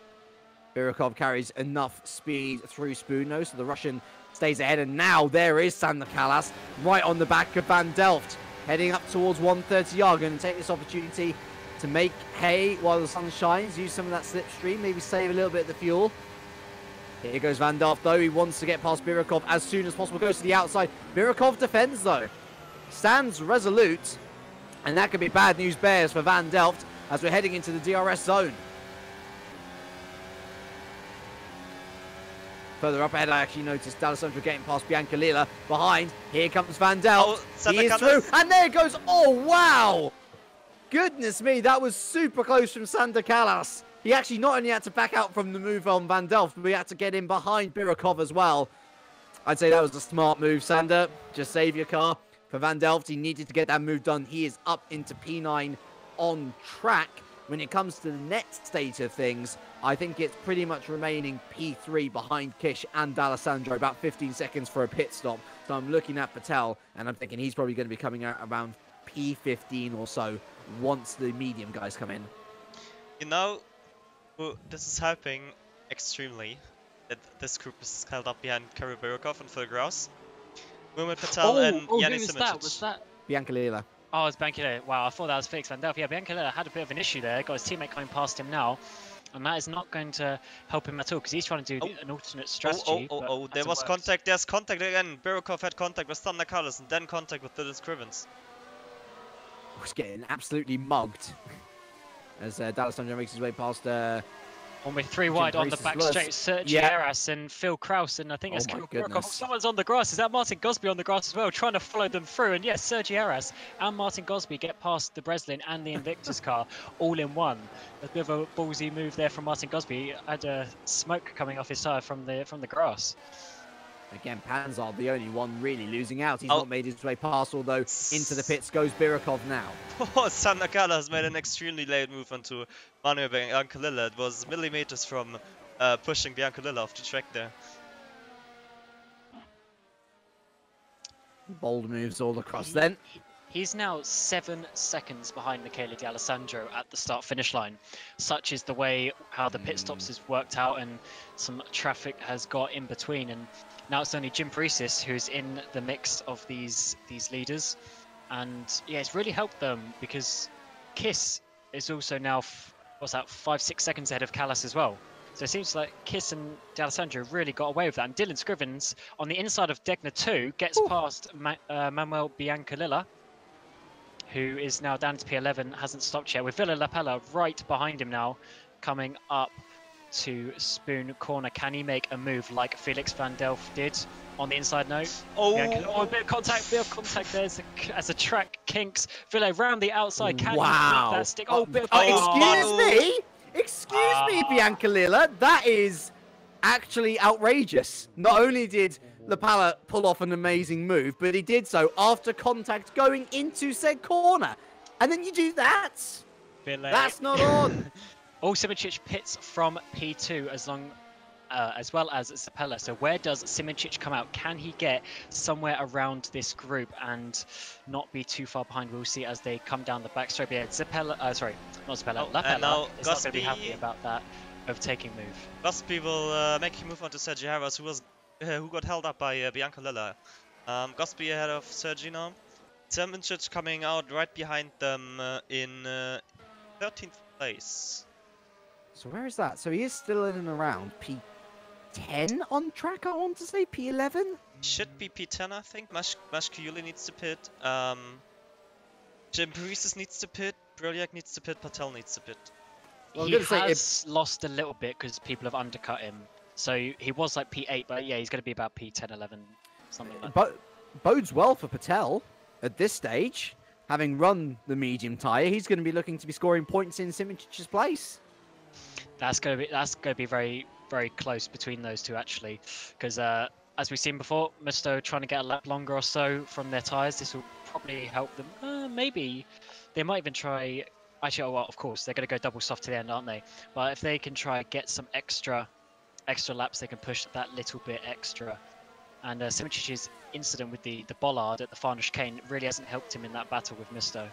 Birukov carries enough speed through Spoon, though, so the Russian stays ahead, and now there is Sander Callas right on the back of Van Delft, heading up towards 130 yard. Going to take this opportunity to make hay while the sun shines, use some of that slipstream, maybe save a little bit of the fuel. Here goes Van Delft, though. He wants to get past Birukov as soon as possible. Goes to the outside. Birukov defends, though. Stands resolute. And that could be bad news bears for Van Delft as we're heading into the DRS zone. Further up ahead, I actually noticed D'Alessandro getting past Bianca Lila. Behind, here comes Van Delft. He is through, and there goes, oh wow! Goodness me, that was super close from Sander Callas. He actually not only had to back out from the move on Van Delft, but he had to get in behind Birukov as well. I'd say that was a smart move, Sander. Just save your car. For Van Delft, he needed to get that move done. He is up into P9 on track. When it comes to the next state of things, I think it's pretty much remaining P3 behind Kish and D'Alessandro, about 15 seconds for a pit stop. So I'm looking at Patel, and I'm thinking he's probably going to be coming out around P15 or so once the medium guys come in. You know, this is helping extremely that this group is held up behind Kirill Birukov and Phil Grouse. Muhammad Patel and Yannis Simic. Was that? Bianca Lila. Oh, it's Bianca Lila. Wow, I thought that was Felix Van Delft. Yeah, Bianca Lila had a bit of an issue there. Got his teammate coming past him now. And that is not going to help him at all because he's trying to do an alternate strategy. There was contact. There's contact again. Birukov had contact with Sander Callas and then contact with Dylan Scrivens. He's getting absolutely mugged as D'Alessandro makes his way past. One with three wide on the back straight, Sergio Eras and Phil Kraus, and I think it's someone's on the grass. Is that Martin Gosby on the grass as well, trying to follow them through? And yes, Sergio Eras and Martin Gosby get past the Breslin and the Invictus car all in one. A bit of a ballsy move there from Martin Gosby. Had smoke coming off his tire from the grass. Again, Panzard, the only one really losing out. He's not made his way past, although into the pits goes Birukov now. Oh, Sander Callas made an extremely late move onto Manuel Bianca Lila. It was millimeters from pushing Bianca Lila off the track there. Bold moves all across then. He's now 7 seconds behind Michele D'Alessandro at the start-finish line. Such is the way how the pit stops has worked out, and some traffic has got in between. And now it's only Jim Paresis who's in the mix of these leaders. And yeah, it's really helped them because Kiss is also now, 5-6 seconds ahead of Callas as well. So it seems like Kiss and D'Alessandro really got away with that. And Dylan Scrivens on the inside of Degner 2 gets past Manuel Biancalilla, who is now down to P11, hasn't stopped yet, with Villa Lapella right behind him now, coming up to Spoon Corner. Can he make a move like Felix Van Delft did on the inside note? A bit of contact there as the track kinks. Villa round the outside. Can he make that stick? Excuse me, Bianca Lila. That is actually outrageous. Not only did Lapalla pull off an amazing move, but he did so after contact going into said corner. And then you do that? That's not on. Simic pits from P2 as well as Zapella. So where does Simic come out? Can he get somewhere around this group and not be too far behind? We'll see as they come down the back straight. Yeah, Lapella is not going to be happy about that overtaking move. Gosby will make a move onto Sergio Harris, who got held up by Bianca Lilla. Gosby ahead of Sergi now. Simic coming out right behind them in 13th place. So where is that? So he is still in and around P10 on track, I want to say. P11? Should be P10, I think. Mashkiuli needs to pit. Jim Paresis needs to pit. Broliak needs to pit. Patel needs to pit. Well, he has lost a little bit because people have undercut him. So he was like P8, but yeah, he's going to be about P10, 11, something like that. Bodes well for Patel at this stage. Having run the medium tyre, he's going to be looking to be scoring points in Simic's place. That's going to be very, very close between those two, actually, because as we've seen before, Musto trying to get a lap longer or so from their tyres. This will probably help them. Maybe they might even try. Actually, oh, well, of course, they're going to go double soft to the end, aren't they? But if they can try get some extra laps, they can push that little bit extra. And Simicic's incident with the bollard at the final chicane really hasn't helped him in that battle with Musto.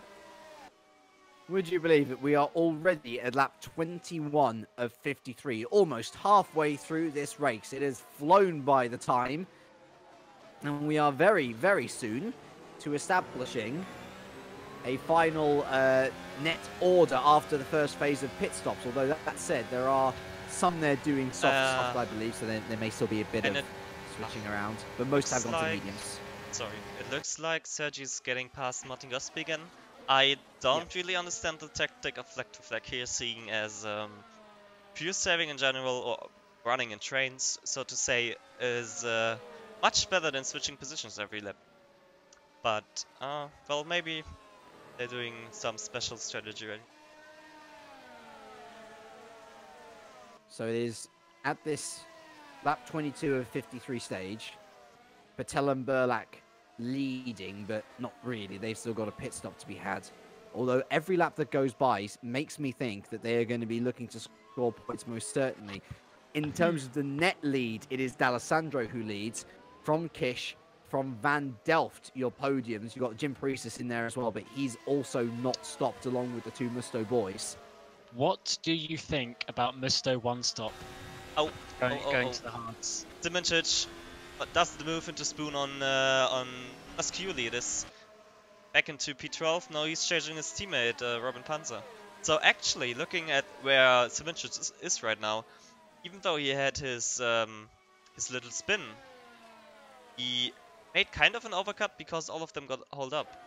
Would you believe it? We are already at lap 21 of 53, almost halfway through this race. It has flown by the time, and we are very, very soon to establishing a final net order after the first phase of pit stops. Although that said, there are some there doing soft, I believe, so there may still be a bit of switching around, but most have gone to mediums. Sorry, it looks like Sergi's getting past Martin Gosby again. I don't really understand the tactic of flag to flag here, seeing as pure saving in general, or running in trains, so to say, is much better than switching positions every lap. But, well, maybe they're doing some special strategy ready. So it is at this lap 22 of 53 stage, Patel and Burlak leading, but not really. They've still got a pit stop to be had. Although every lap that goes by makes me think that they are going to be looking to score points most certainly. In terms of the net lead, it is D'Alessandro who leads. From Kish, from Van Delft, your podiums. You've got Jim Paresis in there as well, but he's also not stopped along with the two Musto boys. What do you think about Musto one stop? Going to the hards. Simicic does the move into Spoon on Asciuli. This back into P12. Now he's changing his teammate Robin Panzer. So actually, looking at where Simicic is right now, even though he had his little spin, he made kind of an overcut because all of them got hauled up.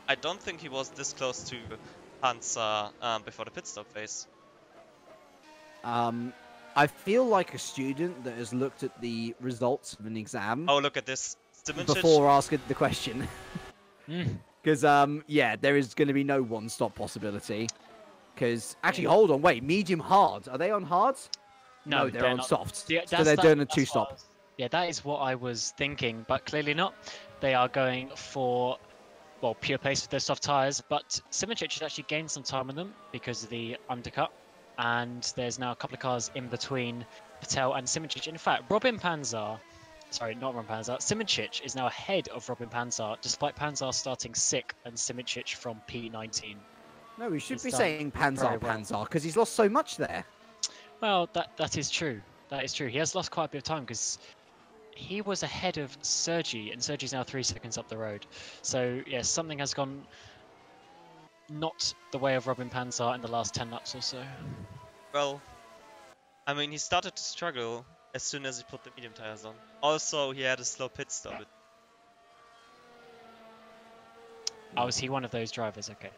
I don't think he was this close to Panzer before the pit stop phase. I feel like a student that has looked at the results of an exam. Oh, look at this. Before asking the question. Because, yeah, there is going to be no one-stop possibility. Because, actually, hold on, wait, medium hard. Are they on hards? No, they're on not. soft. Yeah, so they're doing a two-stop. Yeah, that is what I was thinking, but clearly not. They are going for, well, pure pace with their soft tyres, but Simicic has actually gained some time on them because of the undercut. And there's now a couple of cars in between Patel and Simicic. In fact, Simicic is now ahead of Robin Panzer, despite Panzer starting sick and Simicic from P19. No, we should be saying Panzer, because he's lost so much there. Well, that is true. That is true. He has lost quite a bit of time because he was ahead of Sergi, and Sergi's now 3 seconds up the road. So, yeah, something has gone not the way of Robin Panzer in the last 10 laps or so. Well, I mean, he started to struggle as soon as he put the medium tires on. Also, he had a slow pit stop. Oh, is he one of those drivers? Okay.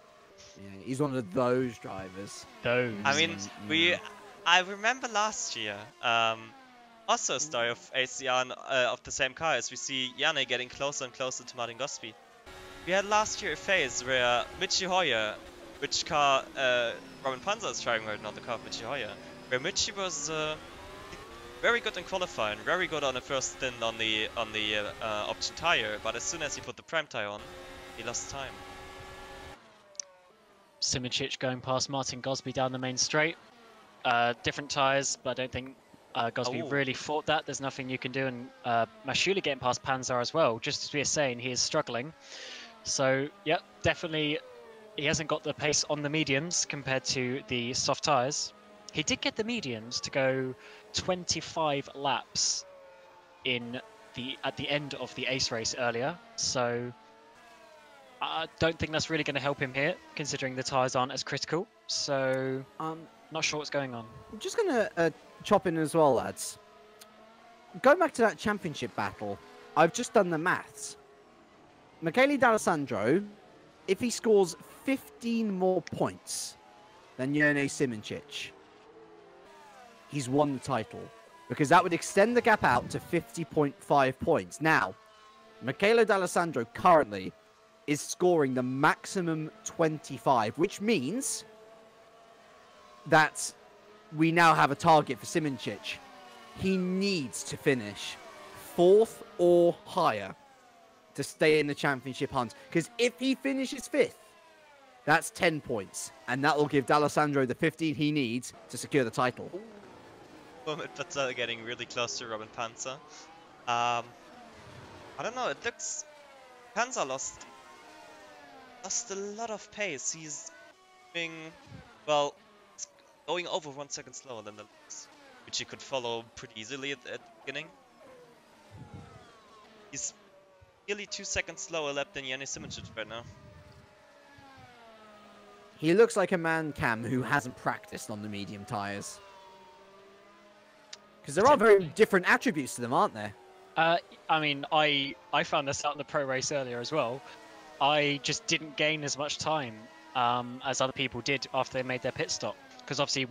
Yeah, he's one of those drivers. Those. I mean, I remember last year, also a story of ACR of the same car as we see Janne getting closer and closer to Martin Gosby. We had last year a phase where Michi Hoyer, which car Robin Panzer is driving right now, the car of Michi Hoyer, where Michi was very good in qualifying, very good on the first stint on the option tire, but as soon as he put the prime tire on, he lost time. Simicic going past Martin Gosby down the main straight. Different tyres, but I don't think Gosby really fought that. There's nothing you can do, and Masciuli getting past Panzer as well. Just as we are saying, he is struggling. So, yep, definitely he hasn't got the pace on the mediums compared to the soft tyres. He did get the mediums to go 25 laps at the end of the ace race earlier. So I don't think that's really going to help him here, considering the tyres aren't as critical. So not sure what's going on. I'm just going to chop in as well, lads. Going back to that championship battle, I've just done the maths. Michele D'Alessandro, if he scores 15 more points than Jurne Simicic, he's won the title. Because that would extend the gap out to 50.5 points. Now, Michele D'Alessandro currently is scoring the maximum 25, which means that we now have a target for Simicic. He needs to finish 4th or higher to stay in the championship hunt. Because if he finishes 5th, that's 10 points. And that will give D'Alessandro the 15 he needs to secure the title. Mohamed Patel getting really close to Robin Panzer. I don't know, it looks... Panzer lost a lot of pace. He's doing, well, going over 1 second slower than the last, which he could follow pretty easily at the beginning. He's nearly 2 seconds slower lap than Yannis Simoncic right now. He looks like a man, Cam, who hasn't practiced on the medium tyres. Because there are very different attributes to them, aren't there? I mean, I found this out in the pro race earlier as well. I just didn't gain as much time as other people did after they made their pit stop. Because obviously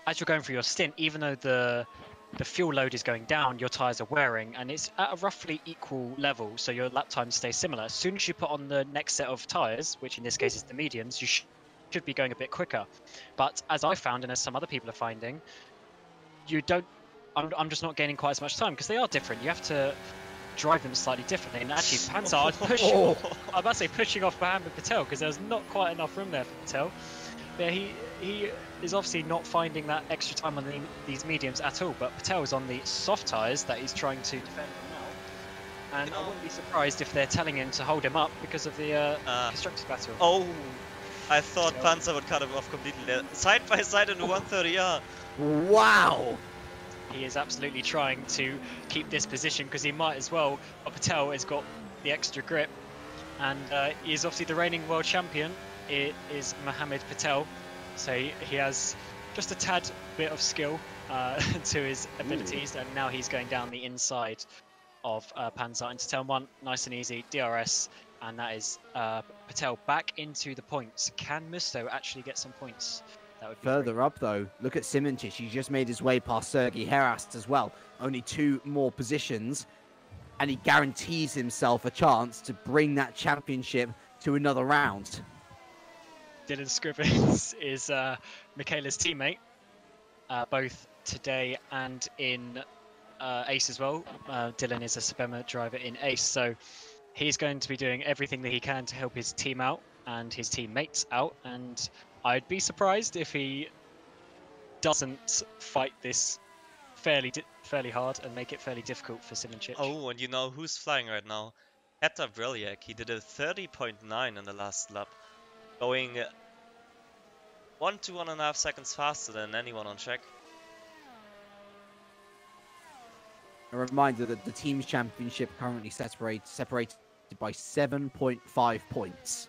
as you're going through your stint, even though the fuel load is going down, your tyres are wearing, and it's at a roughly equal level, so your lap times stay similar. As soon as you put on the next set of tyres, which in this case is the mediums, you should be going a bit quicker. But as I found, and as some other people are finding, I'm just not gaining quite as much time, because they are different. You have to drive them slightly differently, and actually Panzer I'm about to say pushing off Mohamed Patel, because there's not quite enough room there for Patel. But he is obviously not finding that extra time on these mediums at all, but Patel is on the soft tyres that he's trying to defend now. And I wouldn't be surprised if they're telling him to hold him up because of the Constructors Battle. Oh, I thought Panzer would cut him off completely there. Side by side in the 130R. Wow! He is absolutely trying to keep this position because he might as well. But Patel has got the extra grip, and he is obviously the reigning world champion. It is Mohamed Patel, so he has just a tad bit of skill to his abilities, and now he's going down the inside of Panzer into turn 1, nice and easy, DRS, and that is Patel back into the points. Can Musto actually get some points? That would be Further great. up, though, look at Simoncic. He just made his way past Sergei Herast as well. Only 2 more positions, and he guarantees himself a chance to bring that championship to another round. Dylan Scrivens is Michaela's teammate, both today and in Ace as well. Dylan is a Sabema driver in Ace, so he's going to be doing everything that he can to help his team out and his teammates out, and I'd be surprised if he doesn't fight this fairly hard and make it fairly difficult for Simoncic. Oh, and you know who's flying right now? Hetta Briliak. He did a 30.9 in the last lap, going 1 to 1.5 seconds faster than anyone on track. A reminder that the team's championship currently separated by 7.5 points.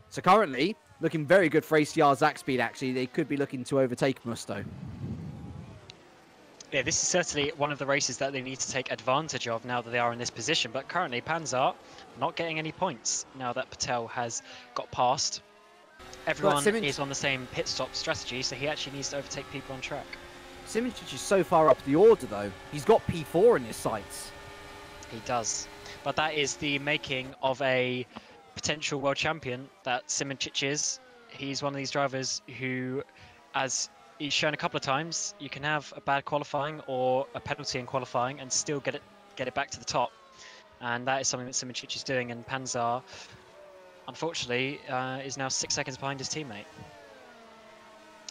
So currently, looking very good for ACR Zach Speed, actually. They could be looking to overtake Musto. Yeah, this is certainly one of the races that they need to take advantage of now that they are in this position. But currently, Panzer not getting any points now that Patel has got past. Everyone is on the same pit stop strategy, so he actually needs to overtake people on track. Simoncic is so far up the order, though. He's got P4 in his sights. He does. But that is the making of a potential world champion that Simoncic is. He's one of these drivers who, as he's shown a couple of times, you can have a bad qualifying or a penalty in qualifying and still get it back to the top. And that is something that Simoncic is doing, and Panzer, unfortunately, is now 6 seconds behind his teammate.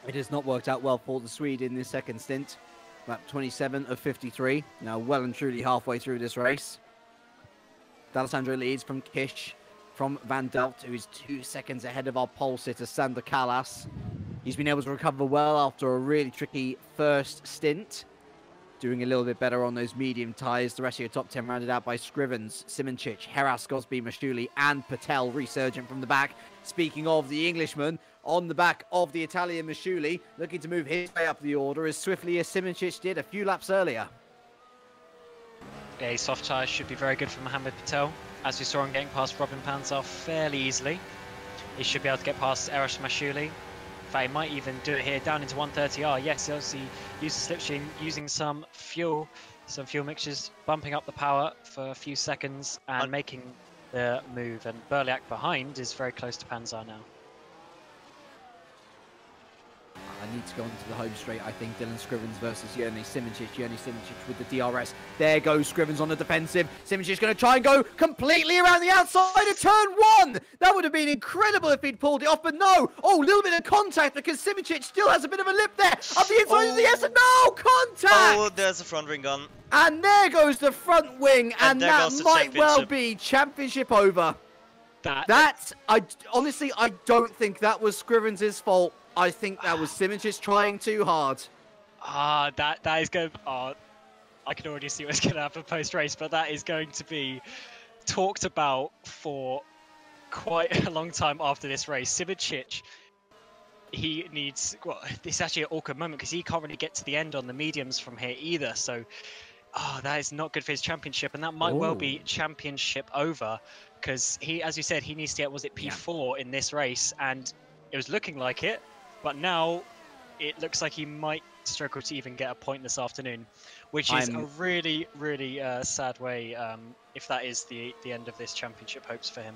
It has not worked out well for the Swede in this second stint. Lap 27 of 53, now well and truly halfway through this race. D'Alessandro leads from Kish, from Van Delt, who is 2 seconds ahead of our pole sitter, Sander Callas. He's been able to recover well after a really tricky first stint. Doing a little bit better on those medium tyres. The rest of your top 10 rounded out by Scrivens, Simoncic, Heras, Gosby, Mashuli, and Patel, resurgent from the back. Speaking of the Englishman, on the back of the Italian Mashuli, looking to move his way up the order as swiftly as Simoncic did a few laps earlier. Yeah, soft tyres should be very good for Mohamed Patel. As we saw him getting past Robin Panzer fairly easily. He should be able to get past Eros Mashuli. In fact, he might even do it here down into 130R. Yes, he obviously used the slipstream using some fuel mixtures, bumping up the power for a few seconds and making the move. And Berliak behind is very close to Panzer now. I need to go onto the home straight, I think. Dylan Scrivens versus Yerny Simincic. Yerny Simincic with the DRS. There goes Scrivens on the defensive. Simincic going to try and go completely around the outside of turn 1. That would have been incredible if he'd pulled it off, but no. Oh, a little bit of contact because Simincic still has a bit of a lip there. Up the inside of the S, and no contact. Oh, there's a front wing gone. And there goes the front wing, and that might well be championship over. Honestly, I don't think that was Scrivens' fault. I think that was Simincic trying too hard. That is going. I can already see what's going to happen post-race, but that is going to be talked about for quite a long time after this race. Simincic, he needs. Well, this is actually an awkward moment because he can't really get to the end on the mediums from here either. So, that is not good for his championship, and that might well be championship over because he, as you said, he needs to get P4 in this race, and it was looking like it. But now it looks like he might struggle to even get a point this afternoon, which is a really, really sad way if that is the end of this championship hopes for him.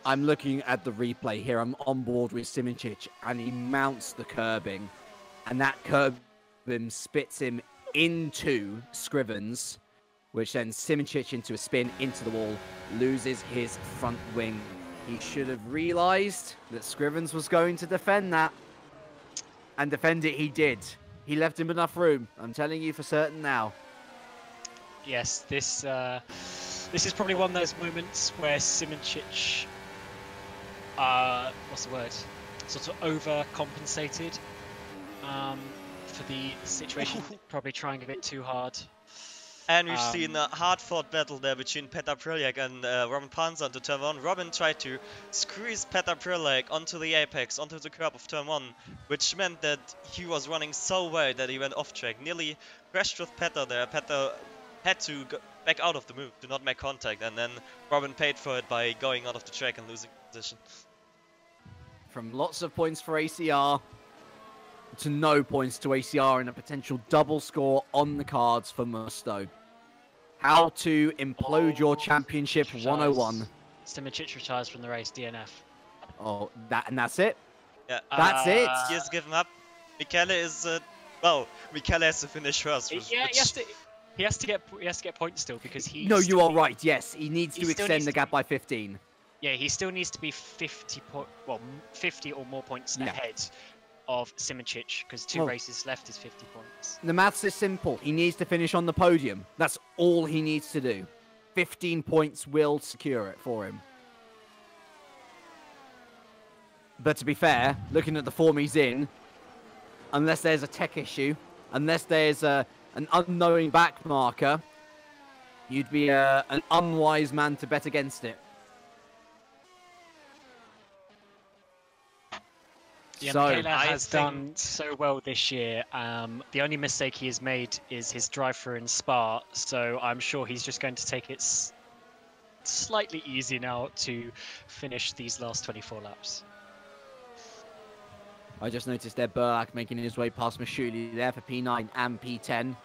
I'm looking at the replay here. I'm on board with Simincic, and he mounts the curbing, and that curbing spits him into Scrivens, which then Simincic into a spin, into the wall, loses his front wing. He should have realised that Scrivens was going to defend that. And defend it he did. He left him enough room. I'm telling you for certain now. Yes, this is probably one of those moments where Simincic, what's the word? Sort of overcompensated for the situation. Probably trying a bit too hard. And we've seen a hard-fought battle there between Petr Prelec and Robin Panzer into turn 1. Robin tried to squeeze Petr Prelec onto the apex, onto the curb of turn 1, which meant that he was running so well that he went off track. Nearly crashed with Petr there. Petr had to go back out of the move to not make contact, and then Robin paid for it by going out of the track and losing position. From lots of points for ACR to no points to ACR and a potential double score on the cards for Musto. How to implode your championship 101. Simincic retires from the race, DNF. Oh, that's it? Yeah. That's it? He has given up. Michele is, Michele has to finish first. Yeah, he has to get points still because he. No, you are right. Yes, he needs to extend the gap by 15. Yeah, he still needs to be 50 or more points ahead of Simincic because two races left is 50 points. The maths is simple. He needs to finish on the podium. That's all he needs to do. 15 points will secure it for him. But to be fair, looking at the form he's in, unless there's a tech issue, unless there's an unknowing back marker, you'd be an unwise man to bet against it. Yeah, Michele has done so well this year. The only mistake he has made is his drive-through in Spa, so I'm sure he's just going to take it slightly easy now to finish these last 24 laps. I just noticed there Burlak making his way past Mashuli there for P9 and P10.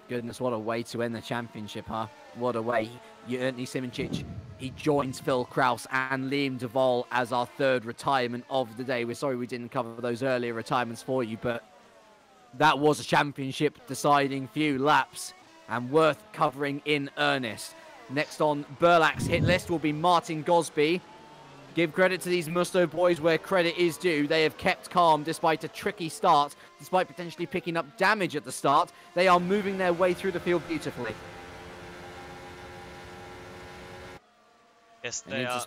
Goodness, what a way to end the championship, huh? What a way. Yerny Simincic, he joins Phil Kraus and Liam Duvall as our third retirement of the day. We're sorry we didn't cover those earlier retirements for you, but that was a championship deciding few laps and worth covering in earnest. Next on Burlak's hit list will be Martin Gosby. Give credit to these Musto boys where credit is due. They have kept calm despite a tricky start, despite potentially picking up damage at the start. They are moving their way through the field beautifully. Yes, they are.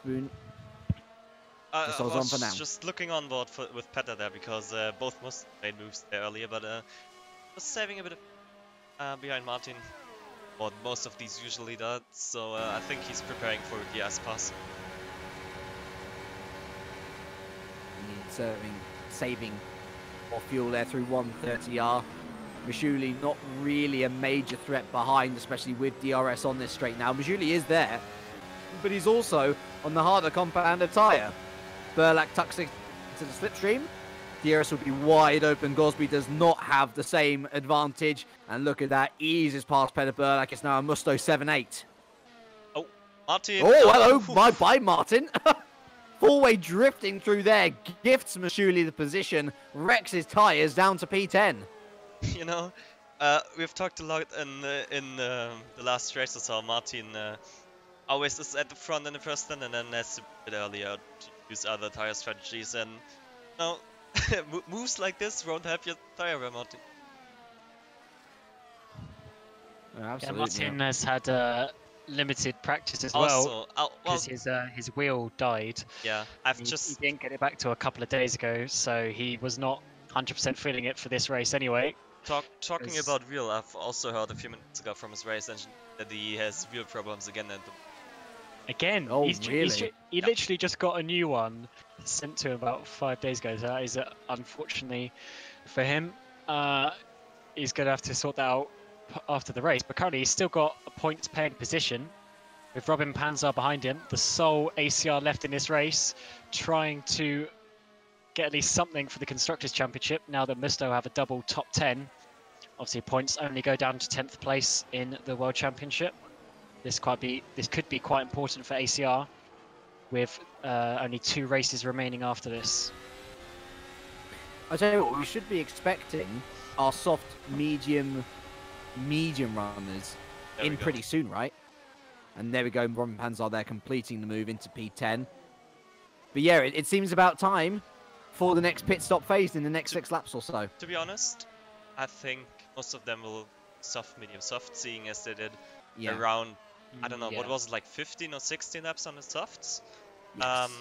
I was just looking on board with Petr there because both Musto made moves there earlier, but was saving a bit of behind Martin. What most of these usually does, so I think he's preparing for the S-Pass. Saving more fuel there through 130R. Mashuli not really a major threat behind, especially with DRS on this straight now. Mashuli is there, but he's also on the harder compounder tyre. Burlak tucks it to the slipstream. DRS will be wide open. Gosby does not have the same advantage. And look at that, eases past Petr Burlak. It's now a Musto 7-8. Oh, Martin. Oh, hello. Bye-bye, Martin. Full way drifting through there, gifts Mashuli the position, wrecks his tyres down to P10. You know, we've talked a lot in the last race or so. Martin always is at the front in the first stint, and then has a bit earlier to use other tire strategies. And you know, moves like this won't help your tire wear, Martin. Absolutely. Martin has had limited practice as Also, well, because his wheel died. Yeah, he didn't get it back to a couple of days ago, so he was not 100% feeling it for this race anyway. Talking about wheel, I've also heard a few minutes ago from his race engine that he has wheel problems again. Again? Oh, really? He literally just got a new one sent to him about 5 days ago. So that is unfortunately for him. He's going to have to sort that out after the race. But currently he's still got a points paying position with Robin Panzer behind him, the sole ACR left in this race, trying to get at least something for the Constructors' Championship now that Musto have a double top 10. Obviously, points only go down to 10th place in the World Championship. This could be quite important for ACR, with only 2 races remaining after this. I tell you what, we should be expecting our soft, medium runners in pretty soon, right? And there we go, Robin Panzer there completing the move into P10. But yeah, it seems about time for the next pit stop phase in the next 6 laps or so. To be honest, I think most of them will soft, medium, soft, seeing as they did around, I don't know, what was it, like 15 or 16 laps on the softs? Yes.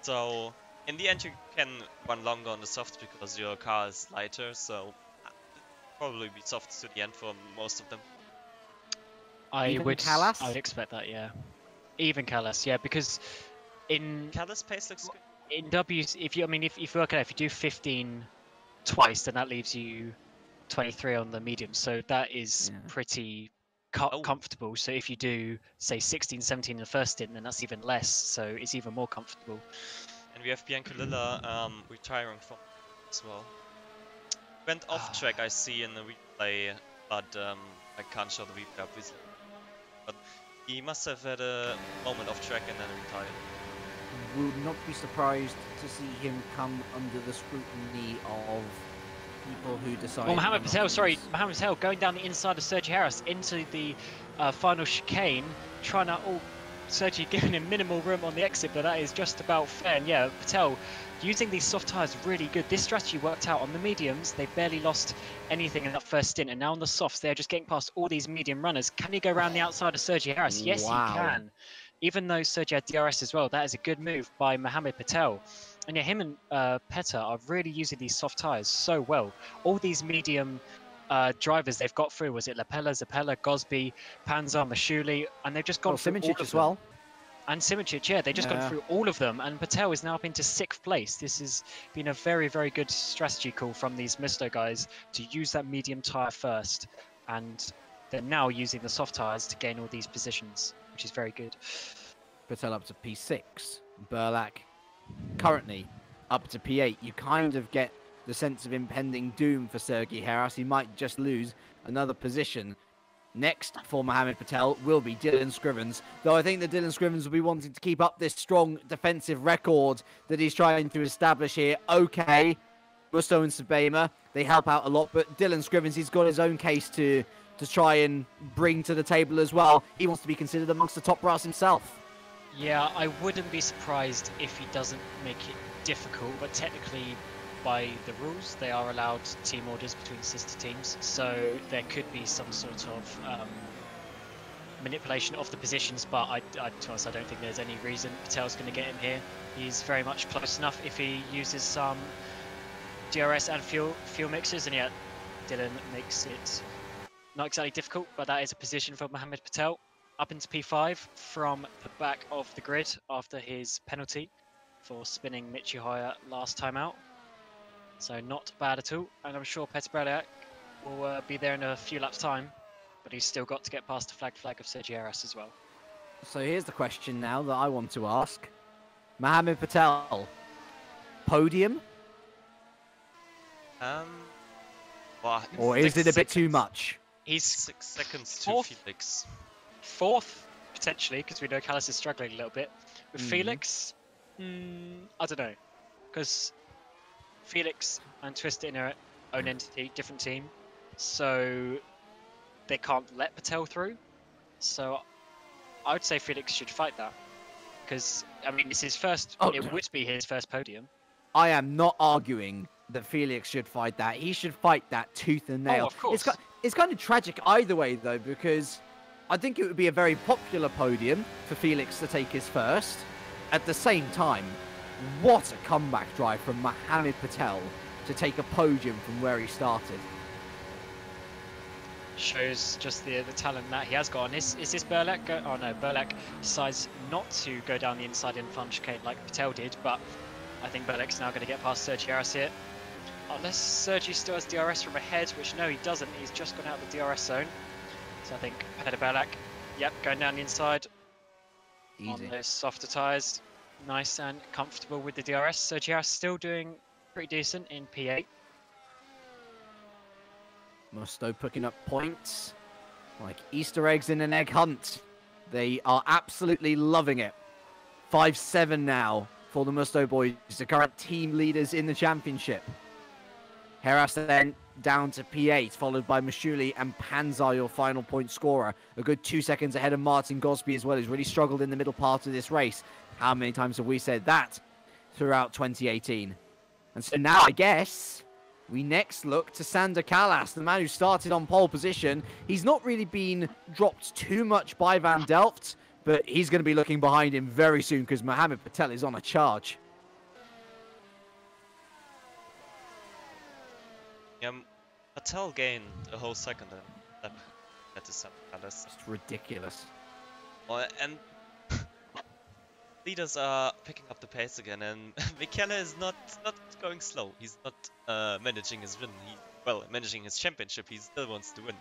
So in the end you can run longer on the softs because your car is lighter, so probably be softs to the end for most of them. I would expect that, yeah. Even Callas, yeah, because in Callas pace looks good. In W's, if you work out, if you do 15 twice, then that leaves you 23 on the medium. So that is pretty comfortable. So if you do, say, 16, 17 in the first stint, then that's even less. So it's even more comfortable. And we have Bianca Lilla retiring from as well. Went off track, I see in the replay, but I can't show the replay obviously. But he must have had a moment off track and then retired. Would not be surprised to see him come under the scrutiny of people who decide. Well, Mohamed Patel going down the inside of Sergio Harris into the final chicane, trying to Sergio giving him minimal room on the exit, but that is just about fair. And yeah, Patel using these soft tyres really good. This strategy worked out on the mediums. They barely lost anything in that first stint, and now on the softs, they're just getting past all these medium runners. Can he go around the outside of Sergio Harris? Yes, he can. Even though Sergio had DRS as well, that is a good move by Mohamed Patel. And yeah, him and Peta are really using these soft tyres so well. All these medium drivers they've got through, was it Lapella, Zappella, Gosby, Panzer, Mashuli, and they've just gone through all of as them. well. And Simic, yeah, they've just gone through all of them, and Patel is now up into 6th place. This has been a very, very good strategy call from these Misto guys to use that medium tyre first, and they're now using the soft tyres to gain all these positions, which is very good. Patel up to P6, Burlak currently up to P8. You kind of get the sense of impending doom for Sergio Harris. He might just lose another position. Next for Mohamed Patel will be Dylan Scrivens, though I think that Dylan Scrivens will be wanting to keep up this strong defensive record that he's trying to establish here. Okay, Musto and Sabema, they help out a lot, but Dylan Scrivens, he's got his own case to try and bring to the table as well. He wants to be considered amongst the top brass himself. Yeah, I wouldn't be surprised if he doesn't make it difficult, but technically by the rules they are allowed team orders between sister teams, so there could be some sort of manipulation of the positions, but to be honest, I don't think there's any reason Patel's going to get him here. He's very much close enough if he uses some DRS and fuel mixers, and yet Dylan makes it not exactly difficult, but that is a position for Mohamed Patel. Up into P5 from the back of the grid after his penalty for spinning Michihaya last time out. So not bad at all, and I'm sure Petr Beliak will be there in a few laps time, but he's still got to get past the flag of Sergio Harris as well. So here's the question now that I want to ask. Mohamed Patel, podium? Well, or is it a bit too much? He's 6 seconds to Felix. 4th, potentially, because we know Callas is struggling a little bit. With Felix, I don't know, because Felix and Twisted are own entity, different team, so they can't let Patel through. So I would say Felix should fight that, because I mean it's his first. Oh. It would be his first podium. I am not arguing that Felix should fight that. He should fight that tooth and nail. Oh, of course. It's kind of tragic either way, though, because I think it would be a very popular podium for Felix to take his first. At the same time, what a comeback drive from Mohammed Patel to take a podium from where he started. Shows just the talent that he has got. Is this Burlak? Oh no, Burlak decides not to go down the inside in front chicane like Patel did, but I think Burlak's now going to get past Sergi Aras here. Unless Sergi still has DRS from ahead, which no, he doesn't. He's just gone out of the DRS zone. So I think ahead of Burlak. Yep, going down the inside. Easy. On those softer tyres. Nice and comfortable with the DRS. Sergi Aras still doing pretty decent in P8. Musto picking up points like Easter eggs in an egg hunt. They are absolutely loving it. 5-7 now for the Musto boys, the current team leaders in the championship. Heras then down to P8, followed by Mashuli and Panzar, your final point scorer. A good 2 seconds ahead of Martin Gosby as well, who's really struggled in the middle part of this race. How many times have we said that throughout 2018? And so now, I guess, we next look to Sander Callas, the man who started on pole position. He's not really been dropped too much by Van Delft, but he's going to be looking behind him very soon because Mohammed Patel is on a charge. Patel gained a whole second and that is Sander Callas. It's ridiculous. Well, and leaders are picking up the pace again, and Michele is not going slow. He's not managing his win. Managing his championship. He still wants to win.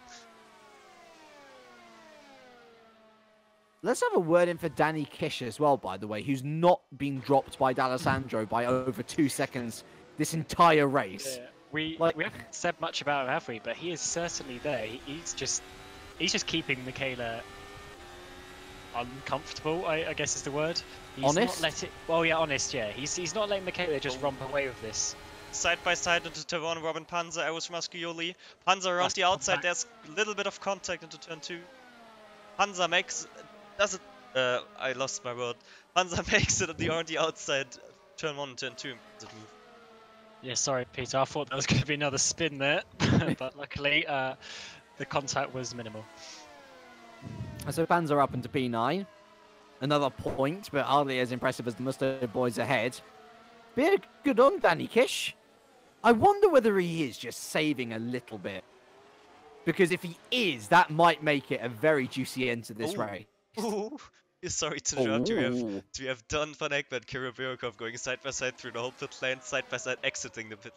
Let's have a word in for Danny Kish as well, by the way, who's not been dropped by D'Alessandro by over 2 seconds this entire race. Yeah. We haven't said much about him, have we? But he is certainly there. He's just keeping Michaela uncomfortable, I guess is the word. He's honest? Not let it. Well, yeah, honest. Yeah, he's not letting Michaela just romp away with this. Side by side into turn 1, Robin Panzer, Eros Mascioli. Panzer around the outside. There's a little bit of contact into turn 2. Panzer does it. I lost my word. Panzer makes it on the outside. Turn 1, turn 2. Yeah, sorry, Peter. I thought there was going to be another spin there, but luckily the contact was minimal. So fans are up into P9. Another point, but hardly as impressive as the Musto boys ahead. Bit good on Danny Kish. I wonder whether he is just saving a little bit. Because if he is, that might make it a very juicy end to this race. Ooh. Sorry to interrupt you. We have Don Van Eyck and Kirill Birkov going side by side through the whole pit lane, side by side exiting the pit.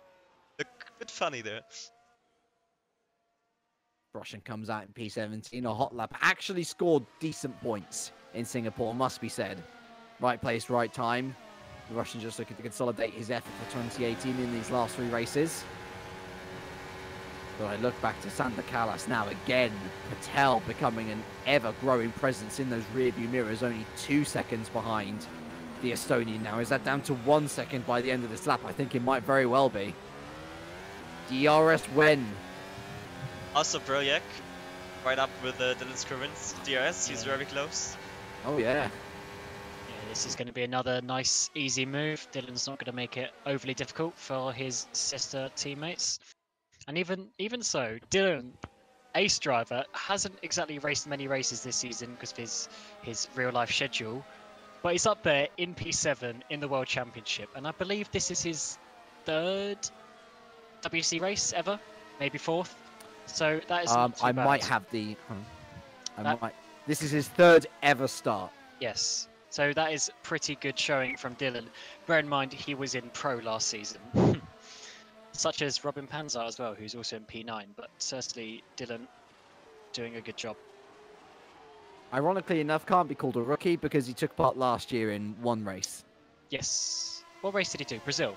A bit funny there. Russian comes out in P17, a hot lap. Actually scored decent points in Singapore, must be said. Right place, right time. The Russian just looking to consolidate his effort for 2018 in these last 3 races. But I look back to Sander Callas now again. Patel becoming an ever-growing presence in those rearview mirrors, only 2 seconds behind the Estonian now. Is that down to 1 second by the end of this lap? I think it might very well be. DRS when? Also Brojek, right up with Dylan Scrivens. DRS, he's very close. Oh yeah. Yeah, this is going to be another nice, easy move. Dylan's not going to make it overly difficult for his sister teammates. And even so, Dylan, ace driver, hasn't exactly raced many races this season because of his real-life schedule, but he's up there in P7 in the World Championship, and I believe this is his 3rd WC race ever, maybe 4th. So that is not too I bad. might have the. This is his 3rd ever start. Yes. So that is pretty good showing from Dylan. Bear in mind he was in Pro last season. Such as Robin Panzer as well, who's also in P9, but certainly Dylan doing a good job. Ironically enough, can't be called a rookie because he took part last year in 1 race. Yes. What race did he do? Brazil?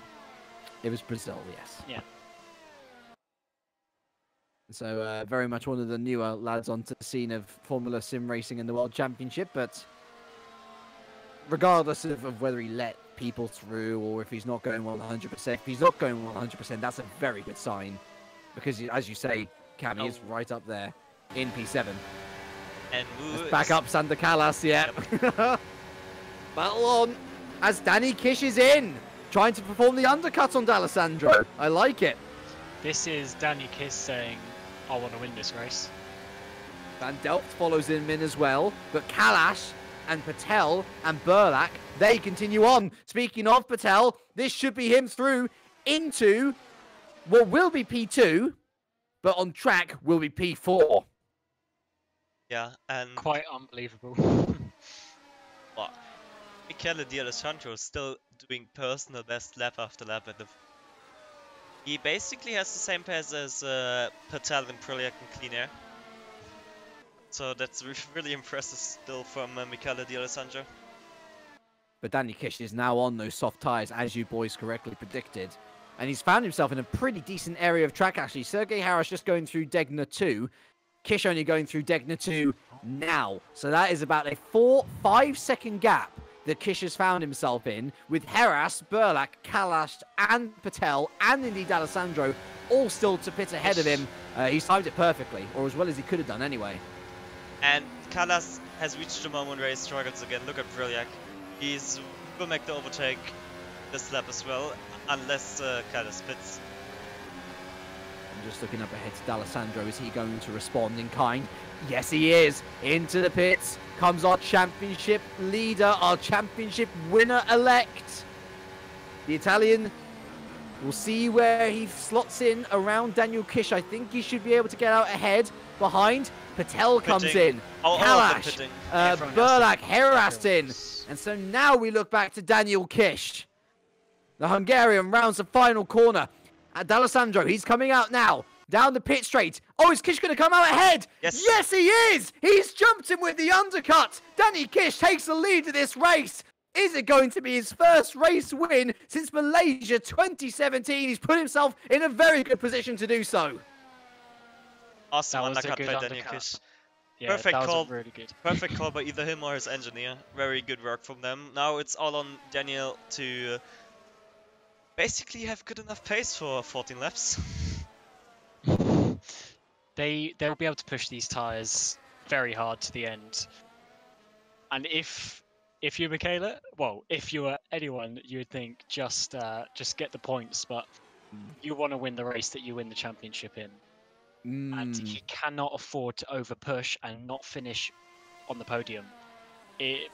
It was Brazil, yes. Yeah. So very much one of the newer lads onto the scene of Formula Sim Racing in the World Championship, but regardless of whether he let people through, or if he's not going 100%. If he's not going 100%, that's a very good sign. Because, as you say, Cam, he is right up there in P7. And let's back up Sander Callas, yeah. Yep. Battle on as Danny Kish is in, trying to perform the undercut on D'Alessandro. I like it. This is Danny Kish saying, I want to win this race. Van Delft follows him in as well, but Kalash and Patel and Burlak, they continue on. Speaking of Patel, this should be him through into what will be P2, but on track will be P4. Yeah, and quite unbelievable. Well, Michele D'Alessandro is still doing personal best lap after lap, and he basically has the same pace as Patel and Proliak and Clean Air. So that's really impressive still from Michele D'Alessandro. But Danny Kish is now on those soft tyres, as you boys correctly predicted. And he's found himself in a pretty decent area of track, actually. Sergei Harris just going through Degner 2. Kish only going through Degner 2 now. So that is about a 4-5 second gap that Kish has found himself in, with Heras, Burlak, Kalash, and Patel, and indeed D'Alessandro all still to pit ahead of him. He's timed it perfectly, or as well as he could have done anyway. And Callas has reached the moment where he struggles again. Look at Proliak. Will make the overtake this lap as well, unless Callas pits. I'm just looking up ahead to D'Alessandro. Is he going to respond in kind? Yes, he is. Into the pits comes our championship leader, our championship winner-elect. The Italian, we'll see where he slots in around Daniel Kish. I think he should be able to get out ahead. Behind, Patel comes in. Kalash, Burlak, Heras in. And so now we look back to Daniel Kish. The Hungarian rounds the final corner. D'Alessandro, he's coming out now. Down the pit straight. Oh, is Kish going to come out ahead? Yes. Yes, he is. He's jumped him with the undercut. Danny Kish takes the lead of this race. Is it going to be his first race win since Malaysia 2017? He's put himself in a very good position to do so. Awesome undercut by Daniel Kish. Yeah, Perfect that was call. really good. Perfect call by either him or his engineer. Very good work from them. Now it's all on Daniel to basically have good enough pace for 14 laps. They'll be able to push these tyres very hard to the end. And if you're Michele, well, if you were anyone, you would think just get the points, but you want to win the race that you win the championship in. And he cannot afford to over push and not finish on the podium,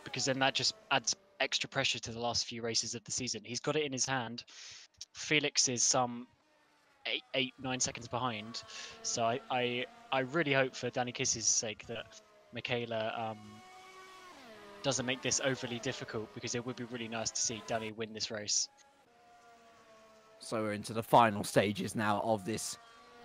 because then that just adds extra pressure to the last few races of the season. He's got it in his hand. Felix is some 8-9 seconds behind, so I really hope for Danny Kiss's sake that Michele doesn't make this overly difficult, because it would be really nice to see Danny win this race. So we're into the final stages now of this,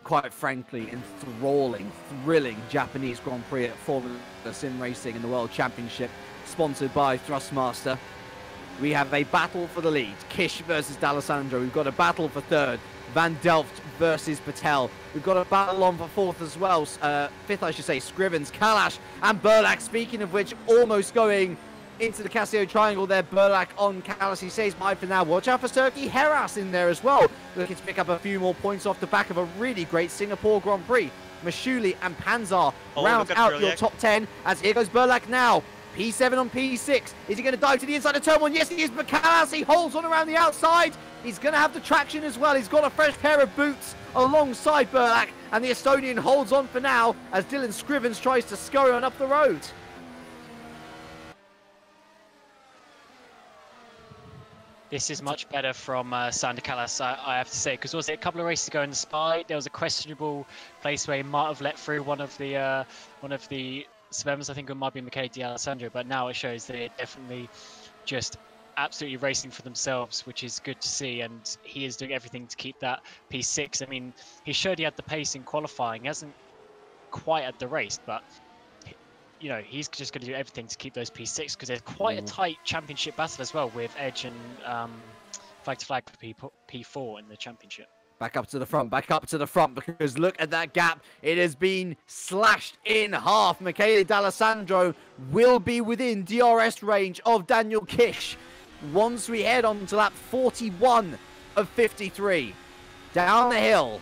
quite frankly, enthralling, thrilling Japanese Grand Prix at Formula SimRacing in the World Championship, sponsored by Thrustmaster. We have a battle for the lead, Kish versus D'Alessandro. We've got a battle for third, Van Delft versus Patel. We've got a battle on for fourth as well, fifth I should say, Scrivens, Kalash and Burlak. Speaking of which, almost going into the Casio triangle there. Burlak on Kalash. He says bye for now. Watch out for Sergei Heras in there as well, looking to pick up a few more points off the back of a really great Singapore Grand Prix. Mashuli and Panzar round out your top 10, as here goes Burlak now. P7 on P6. Is he going to dive to the inside of turn one? Yes, he is. But Kalash, he holds on around the outside. He's going to have the traction as well. He's got a fresh pair of boots alongside Burlak, and the Estonian holds on for now as Dylan Scrivens tries to scurry on up the road. This is much better from Sander Callas, I have to say, because was it a couple of races ago in the Spy? There was a questionable place where he might have let through one of the Svems. I think it might be Michele D'Alessandro, but now it shows they're definitely just absolutely racing for themselves, which is good to see. And he is doing everything to keep that P6. I mean, he showed he had the pace in qualifying. He hasn't quite at the race, but you know, he's just going to do everything to keep those P6, because there's quite a tight championship battle as well with Edge and Flag to Flag for P4 in the championship. Back up to the front, because look at that gap. It has been slashed in half. Michele D'Alessandro will be within DRS range of Daniel Kish. once we head on to lap 41 of 53. Down the hill.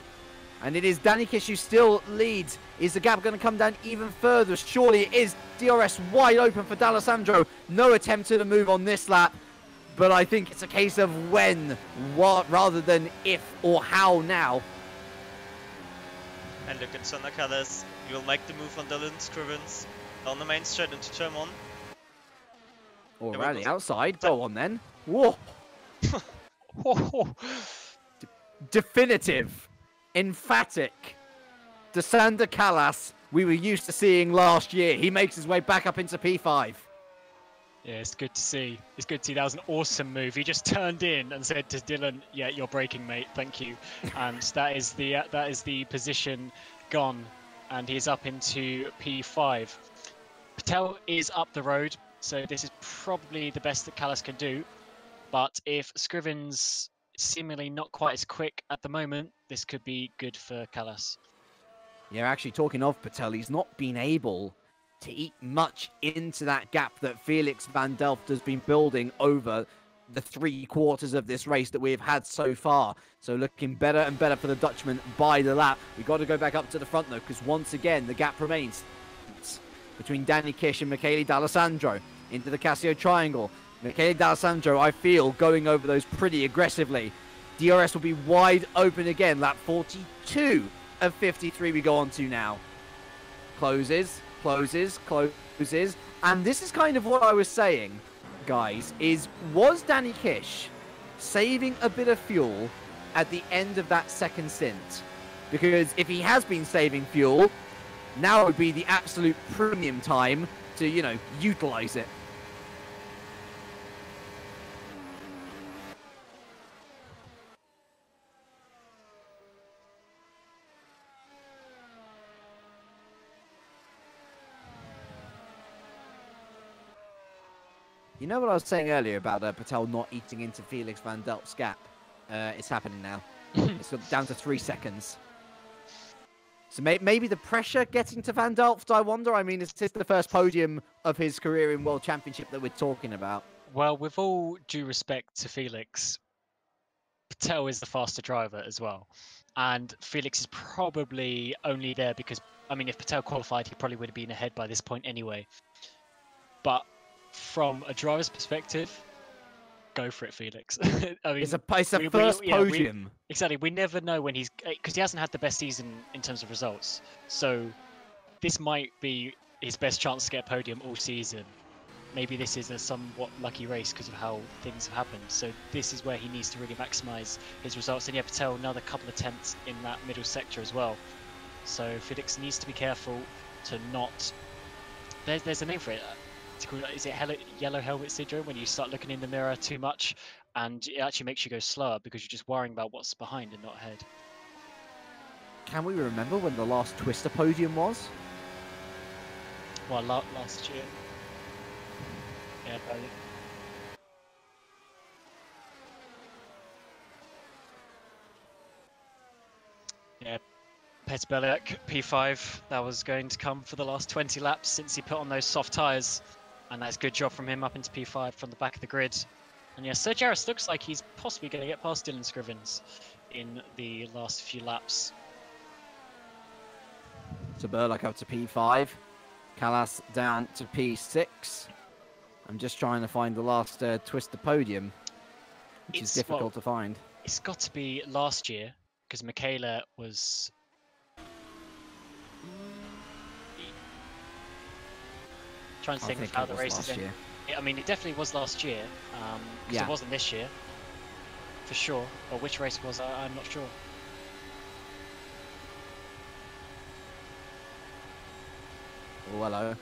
And it is Danny Kish who still leads. Is the gap going to come down even further? Surely it is. DRS wide open for D'Alessandro. No attempt to move on this lap. But I think it's a case of when, what, rather than if or how now. And look at Sander Callas. He will make the move on Dylan Scrivens on the main straight into turn 1. Or around the outside. Go on then. Whoa. Definitive. Emphatic. Sander Callas we were used to seeing last year. He makes his way back up into P5. Yeah, it's good to see. It's good to see. That was an awesome move. He just turned in and said to Dylan, "Yeah, you're braking, mate. Thank you." And that is the position gone, and he's up into P5. Patel is up the road, so this is probably the best that Callas can do. But if Scrivens seemingly not quite as quick at the moment, this could be good for Callas. Yeah, actually, talking of Patel, he's not been able to eat much into that gap that Felix van Delft has been building over the 3 quarters of this race that we've had so far. So looking better and better for the Dutchman by the lap. We've got to go back up to the front, though, because once again, the gap remains between Danny Kish and Michele D'Alessandro into the Casio triangle. Michele D'Alessandro, I feel, going over those pretty aggressively. DRS will be wide open again. Lap 42 of 53 we go on to now. Closes. And this is kind of what I was saying, guys, was Danny Kish saving a bit of fuel at the end of that second stint? Because if he has been saving fuel, now would be the absolute premium time to, utilize it. You know what I was saying earlier about Patel not eating into Felix van Delft's gap? It's happening now. It's got down to 3 seconds. So maybe the pressure getting to Van Delft, I wonder. I mean, it's the first podium of his career in World Championship that we're talking about. Well, with all due respect to Felix, Patel is the faster driver as well. And Felix is probably only there because, I mean, if Patel qualified, he probably would have been ahead by this point anyway. But from a driver's perspective, go for it, Felix. I mean, it's a first podium. Exactly. We never know when because he hasn't had the best season in terms of results. So this might be his best chance to get a podium all season. Maybe this is a somewhat lucky race because of how things have happened. So this is where he needs to really maximise his results. And yeah, Patel, another couple of attempts in that middle sector as well. So Felix needs to be careful to not... There's a name for it. Is it yellow helmet syndrome, when you start looking in the mirror too much and it actually makes you go slower because you're just worrying about what's behind and not ahead. Can we remember when the last Twister podium was? Well, last year. Yeah, probably. Yeah, Petr Beliak, P5, that was going to come for the last 20 laps since he put on those soft tyres. And that's a good job from him up into P5 from the back of the grid. And yeah, Serge Harris looks like he's possibly going to get past Dylan Scrivens in the last few laps. So Beliak up to P5. Callas down to P6. I'm just trying to find the last Twister podium, which is difficult to find. It's got to be last year, because Michele was... Trying to think of how the races ended. I mean, it definitely was last year, because it wasn't this year, for sure. But which race was I'm not sure. Oh, hello.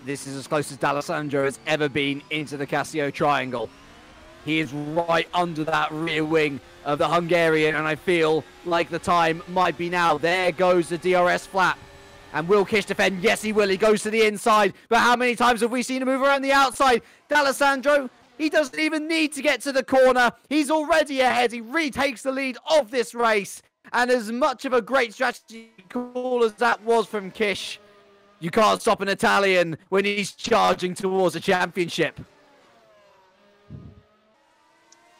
This is as close as D'Alessandro has ever been into the Casio triangle. He is right under that rear wing of the Hungarian, and I feel like the time might be now. There goes the DRS flap. And will Kish defend? Yes, he will. He goes to the inside. But how many times have we seen him move around the outside? D'Alessandro, he doesn't even need to get to the corner. He's already ahead. He retakes the lead of this race. And as much of a great strategy call as that was from Kish, you can't stop an Italian when he's charging towards a championship.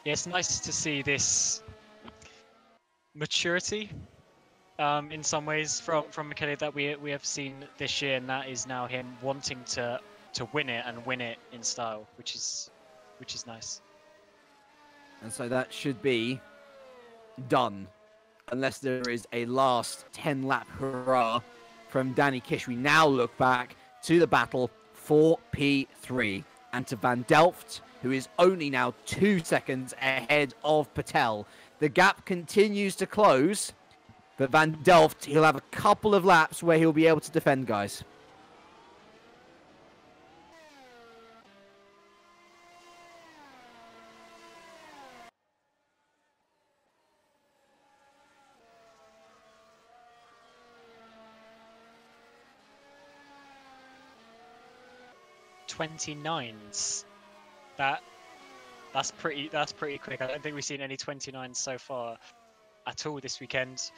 Yeah, it's nice to see this maturity in some ways from Michele that we have seen this year, and that is now him wanting to win it and win it in style, which is nice. And so that should be done, unless there is a last 10-lap hurrah from Danny Kish. We now look back to the battle for P3 and to Van Delft, who is only now 2 seconds ahead of Patel. The gap continues to close, but Van Delft, he'll have a couple of laps where he'll be able to defend, guys. .29s. That's pretty quick. I don't think we've seen any 29s so far at all this weekend.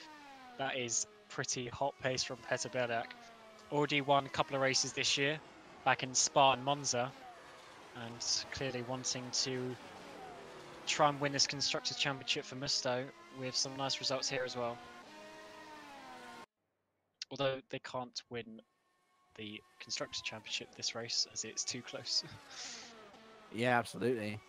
That is pretty hot pace from Peter Berdak. Already won a couple of races this year, back in Spa and Monza, and clearly wanting to try and win this Constructors' Championship for Musto with some nice results here as well. Although they can't win the Constructors' Championship this race as it's too close. Yeah, absolutely.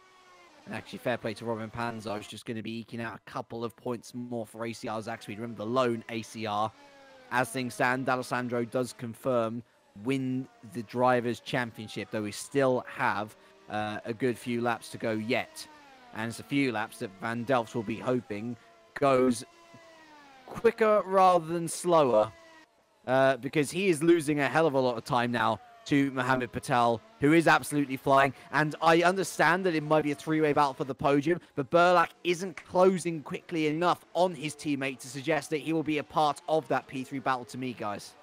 And actually, fair play to Robin Panzo. He's just going to be eking out a couple of points more for ACR Zaxby. Remember, the lone ACR. As things stand, D'Alessandro does confirm win the Drivers' Championship, though we still have a good few laps to go yet. And it's a few laps that Van Delft will be hoping goes quicker rather than slower, because he is losing a hell of a lot of time now to Mohamed Patel, who is absolutely flying. And I understand that it might be a three-way battle for the podium, but Berlak isn't closing quickly enough on his teammate to suggest that he will be a part of that P3 battle to me, guys.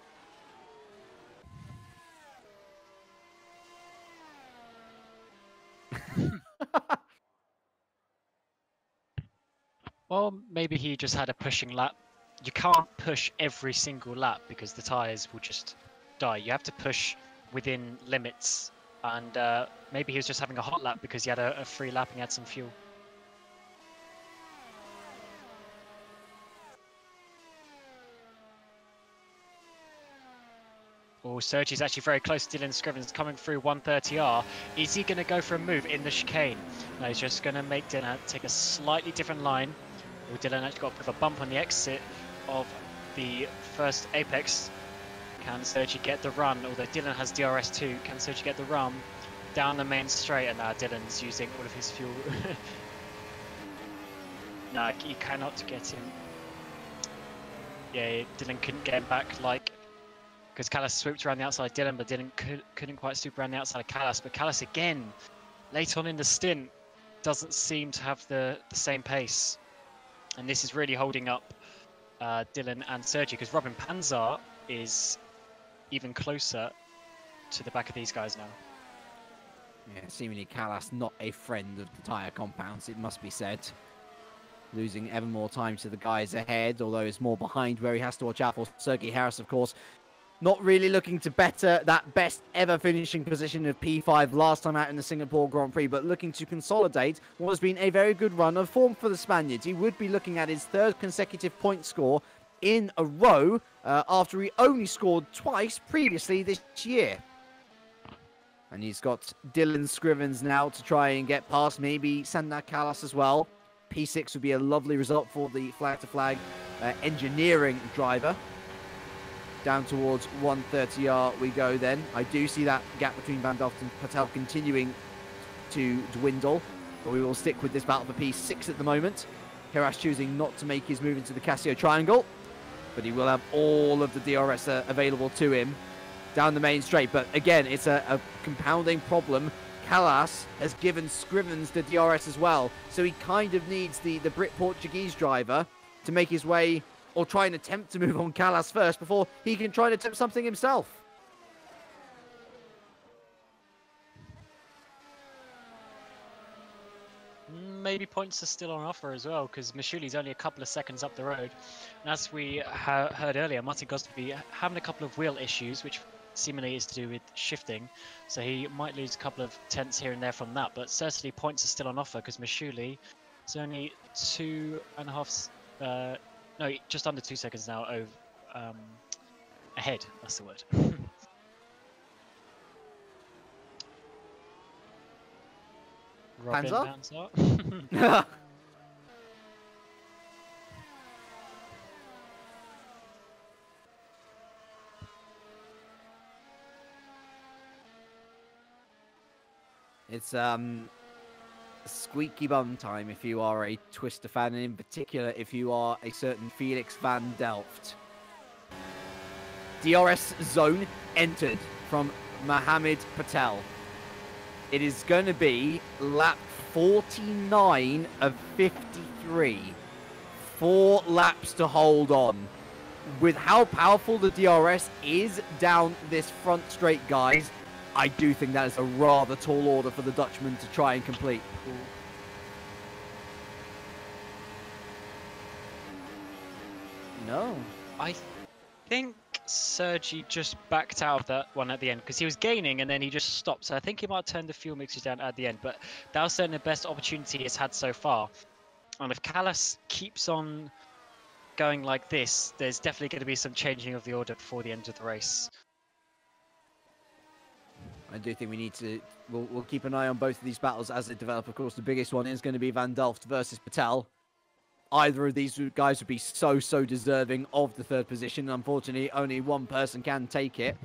Well, maybe he just had a pushing lap. You can't push every single lap because the tyres will just die. You have to push within limits, and maybe he was just having a hot lap because he had a free lap and he had some fuel. Oh, Sergi's actually very close to Dylan Scrivens coming through 130R. Is he going to go for a move in the chicane? No, he's just going to make Dylan take a slightly different line. Oh, Dylan actually got a bit of a bump on the exit of the first apex. Can Sergi get the run? Although Dylan has DRS too, can Sergi get the run down the main straight? And now Dylan's using all of his fuel. No, you cannot get him. Yeah, Dylan couldn't get him back, like, because Callas swooped around the outside of Dylan, but Dylan couldn't quite swoop around the outside of Callas. But Callas again, late on in the stint, doesn't seem to have the same pace. And this is really holding up Dylan and Sergi, because Robin Panzer is even closer to the back of these guys now. Yeah, seemingly Callas not a friend of the tyre compounds, it must be said. Losing ever more time to the guys ahead, although it's more behind where he has to watch out for. Sergi Harris, of course, not really looking to better that best ever finishing position of P5 last time out in the Singapore Grand Prix, but looking to consolidate what has been a very good run of form for the Spaniards. He would be looking at his third consecutive point score in a row after he only scored twice previously this year. And he's got Dylan Scrivens now to try and get past, maybe Sandar Callas as well. P6 would be a lovely result for the flag-to-flag engineering driver. Down towards 130R we go then. I do see that gap between Van Delft and Patel continuing to dwindle, but we will stick with this battle for P6 at the moment. Heras choosing not to make his move into the Casio Triangle, but he will have all of the DRS available to him down the main straight. But again, it's a compounding problem. Callas has given Scrivens the DRS as well, so he kind of needs the Brit Portuguese driver to make his way, or try and attempt to move on Callas first before he can try and attempt something himself. Maybe points are still on offer as well, because Mishuli's only a couple of seconds up the road. And as we heard earlier, Martin Gosby having a couple of wheel issues, which seemingly is to do with shifting. So he might lose a couple of tenths here and there from that, but certainly points are still on offer, because Mishuli It's only 2.5. No, just under 2 seconds now. Over ahead. That's the word. Robin Panzer? It's squeaky bum time if you are a Twister fan, and in particular if you are a certain Felix van Delft. DRS zone entered from Mohammed Patel. It is going to be lap 49 of 53. 4 laps to hold on. With how powerful the DRS is down this front straight, guys, I do think that is a rather tall order for the Dutchman to try and complete. No. I think Sergi just backed out of that one at the end because he was gaining and then he just stopped. So I think he might turn the fuel mixture down at the end. But that was certainly the best opportunity he's had so far. And if Callas keeps on going like this, there's definitely going to be some changing of the order before the end of the race. I do think we need to... We'll keep an eye on both of these battles as they develop. Of course, the biggest one is going to be Van Delft versus Patel. Either of these guys would be so deserving of the 3rd position. Unfortunately, only one person can take it.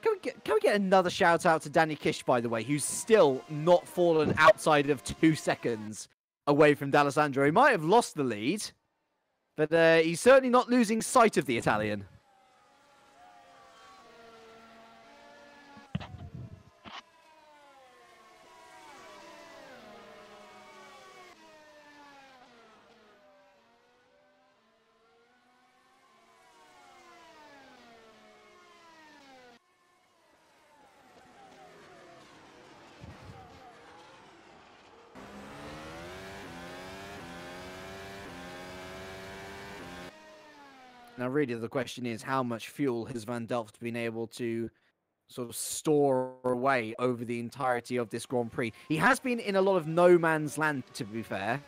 Can we get another shout out to Danny Kish, by the way, who's still not fallen outside of 2 seconds away from D'Alessandro. He might have lost the lead, but he's certainly not losing sight of the Italian. Now, really, the question is, how much fuel has Van Delft been able to sort of store away over the entirety of this Grand Prix? He has been in a lot of no man's land, to be fair.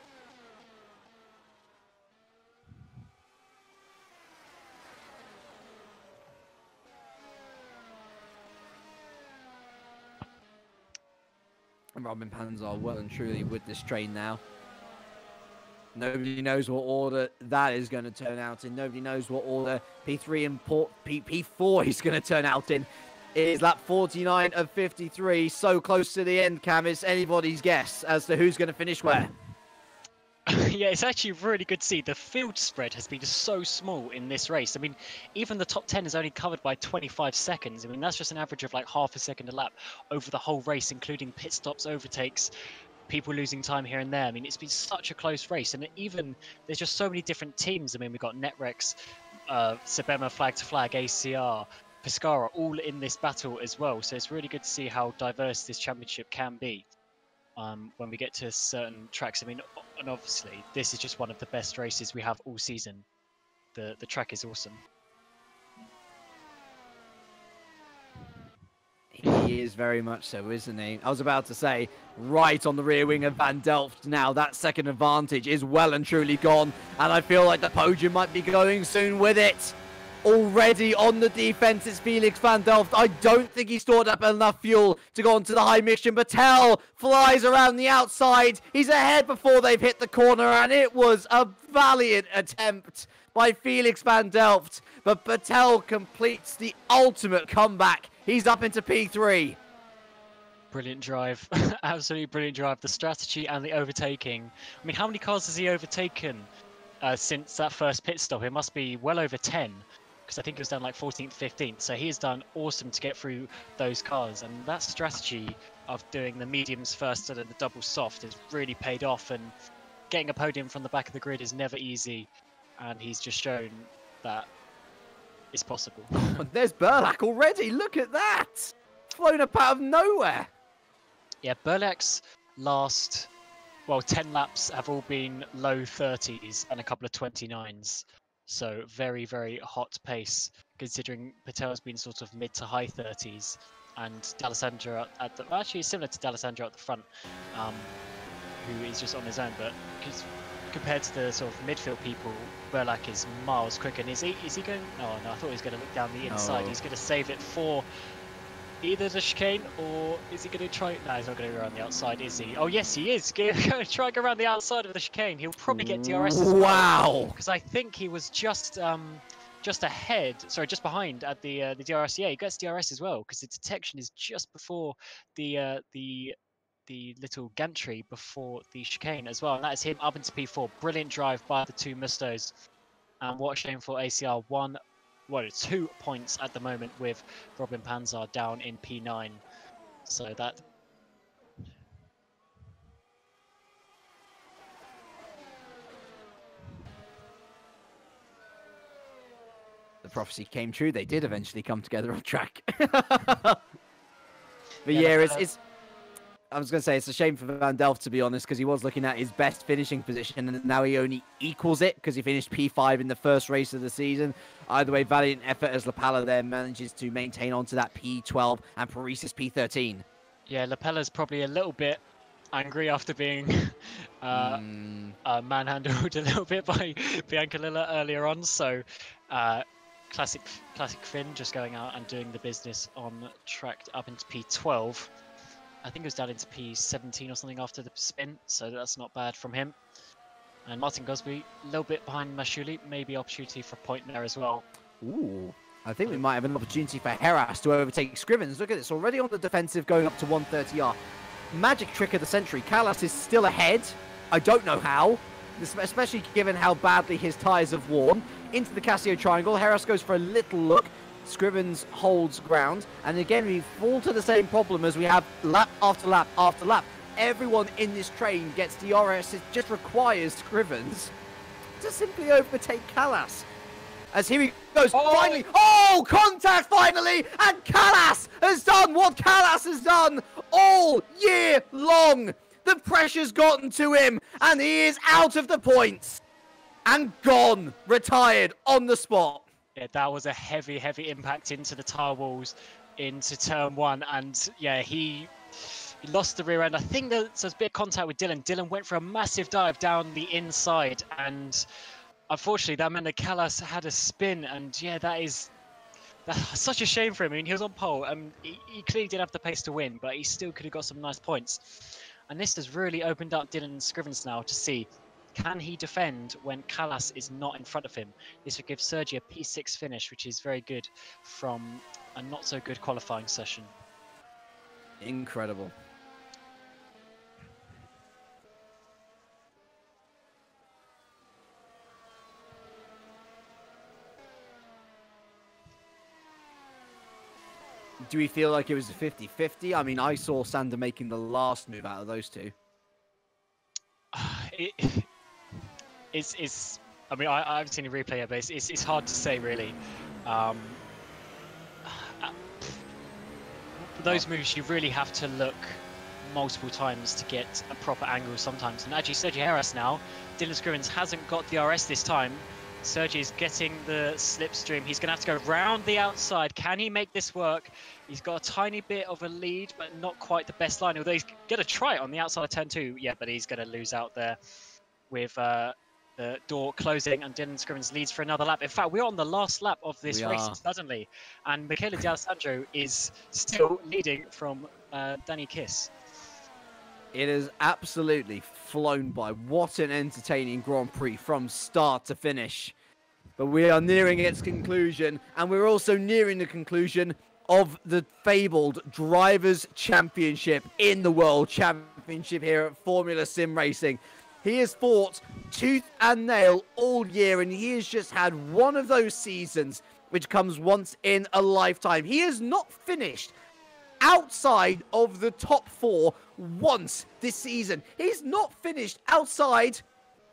And Robin Panzer well and truly with this train now. Nobody knows what order that is going to turn out in. Nobody knows what order P3 and P4 is going to turn out in. It is lap 49 of 53. So close to the end, Cam. It's anybody's guess as to who's going to finish where. Yeah, it's actually really good to see. The field spread has been so small in this race. I mean, even the top 10 is only covered by 25 seconds. I mean, that's just an average of like half a second a lap over the whole race, including pit stops, overtakes, people losing time here and there. I mean, it's been such a close race, and even there's just so many different teams. I mean, we've got Netrex, Sebema, Flag to Flag, ACR, Pescara, all in this battle as well. So it's really good to see how diverse this championship can be when we get to certain tracks. I mean, and obviously, this is just one of the best races we have all season. The track is awesome. He is very much so, isn't he? I was about to say, right on the rear wing of Van Delft now. That second advantage is well and truly gone. And I feel like the podium might be going soon with it. Already on the defense is Felix van Delft. I don't think he stored up enough fuel to go onto the high mixture. Patel flies around the outside. He's ahead before they've hit the corner. And it was a valiant attempt by Felix van Delft. But Patel completes the ultimate comeback. He's up into P3. Brilliant drive. Absolutely brilliant drive. The strategy and the overtaking. I mean, how many cars has he overtaken since that first pit stop? It must be well over 10, because I think it was down like 14th, 15th. So he has done awesome to get through those cars. And that strategy of doing the mediums first and then the double soft has really paid off. And getting a podium from the back of the grid is never easy. And he's just shown that it's possible. There's Burlak already. Look at that. Flown up out of nowhere. Yeah, Burlak's last, 10 laps have all been low 30s and a couple of 29s. So very, very hot pace, considering Patel's been sort of mid to high 30s. And D'Alessandro at the, actually similar to D'Alessandro at the front. who is just on his own, but compared to the sort of midfield people, Burlak is miles quicker. And is he going? Oh no, I thought he was going to look down the inside. Oh. He's going to save it for either the chicane, or is he going to try? No, he's not going to go around the outside, is he? Oh yes, he is. Going to try and go around the outside of the chicane. He'll probably get DRS as well. Wow! Because I think he was just ahead, sorry, just behind at the DRS. Yeah, he gets DRS as well because the detection is just before the little gantry before the chicane as well, and that is him up into P4. Brilliant drive by the two Mustos, and what a shame for ACR. 2 points at the moment with Robin Panzer down in P9. So that. The prophecy came true. They did eventually come together on track. But yeah, it's I was going to say it's a shame for Van Delft, to be honest, because he was looking at his best finishing position, and now he only equals it because he finished P5 in the first race of the season. Either way, valiant effort as Lapala there manages to maintain onto that P12 and Paris is P13. Yeah, Lapala's probably a little bit angry after being manhandled a little bit by Bianca Lilla earlier on. So classic Finn just going out and doing the business on track up into P12. I think it was down into P17 or something after the spin, so that's not bad from him. And Martin Gosby, a little bit behind Mashuli, maybe opportunity for a point there as well. Ooh, I think we might have an opportunity for Heras to overtake Scrivens. Look at this, already on the defensive, going up to 130R. Magic trick of the century. Callas is still ahead. I don't know how, especially given how badly his tyres have worn. Into the Casio triangle, Heras goes for a little look. Scrivens holds ground, and again we fall to the same problem as we have lap after lap after lap. Everyone in this train gets DRS. It just requires Scrivens to simply overtake Callas. As here he goes, finally, contact finally, and Callas has done what Callas has done all year long. The pressure's gotten to him, and he is out of the points and gone, retired on the spot. Yeah, that was a heavy impact into the tire walls into turn 1, and yeah, he lost the rear end. I think there's a bit of contact with Dylan. Dylan went for a massive dive down the inside, and unfortunately that meant that Callas had a spin, and yeah, that's such a shame for him. I mean, he was on pole, and he clearly didn't have the pace to win, but he still could have got some nice points. And this has really opened up Dylan Scrivens now to see, can he defend when Callas is not in front of him? This would give Sergi a P6 finish, which is very good from a not so good qualifying session. Incredible. Do we feel like it was a 50-50? I mean, I saw Sander making the last move out of those two. It's. I mean, I haven't seen a replay yet, but it's hard to say really. Those moves you really have to look multiple times to get a proper angle sometimes. And actually, Sergi Heras now, Dylan Scrivens hasn't got the RS this time. Sergi is getting the slipstream. He's going to have to go round the outside. Can he make this work? He's got a tiny bit of a lead, but not quite the best line. Although he's going to try it on the outside of turn 2. Yeah, but he's going to lose out there with the door closing, and Dylan Scrivens leads for another lap. In fact, we're on the last lap of this race suddenly, and Michele D'Alessandro is still leading from Danny Kiss. It has absolutely flown by. What an entertaining Grand Prix from start to finish. But we are nearing its conclusion, and we're also nearing the conclusion of the fabled Drivers' Championship in the World Championship here at Formula Sim Racing. He has fought tooth and nail all year, and he has just had one of those seasons which comes once in a lifetime. He has not finished outside of the top 4 once this season. He's not finished outside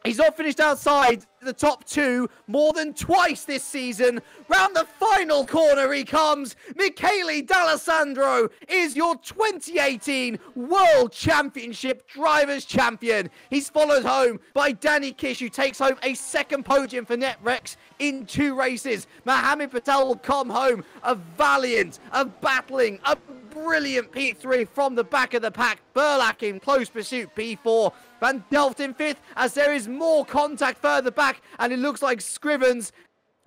the top 2 more than twice this season. Round the final corner he comes. Michele D'Alessandro is your 2018 World Championship Drivers' Champion. He's followed home by Danny Kish, who takes home a second podium for NetRex in 2 races. Mohammed Patel will come home a valiant, a battling, a brilliant P3 from the back of the pack. Burlak in close pursuit, P4. Van Delft in 5th as there is more contact further back, and it looks like Scrivens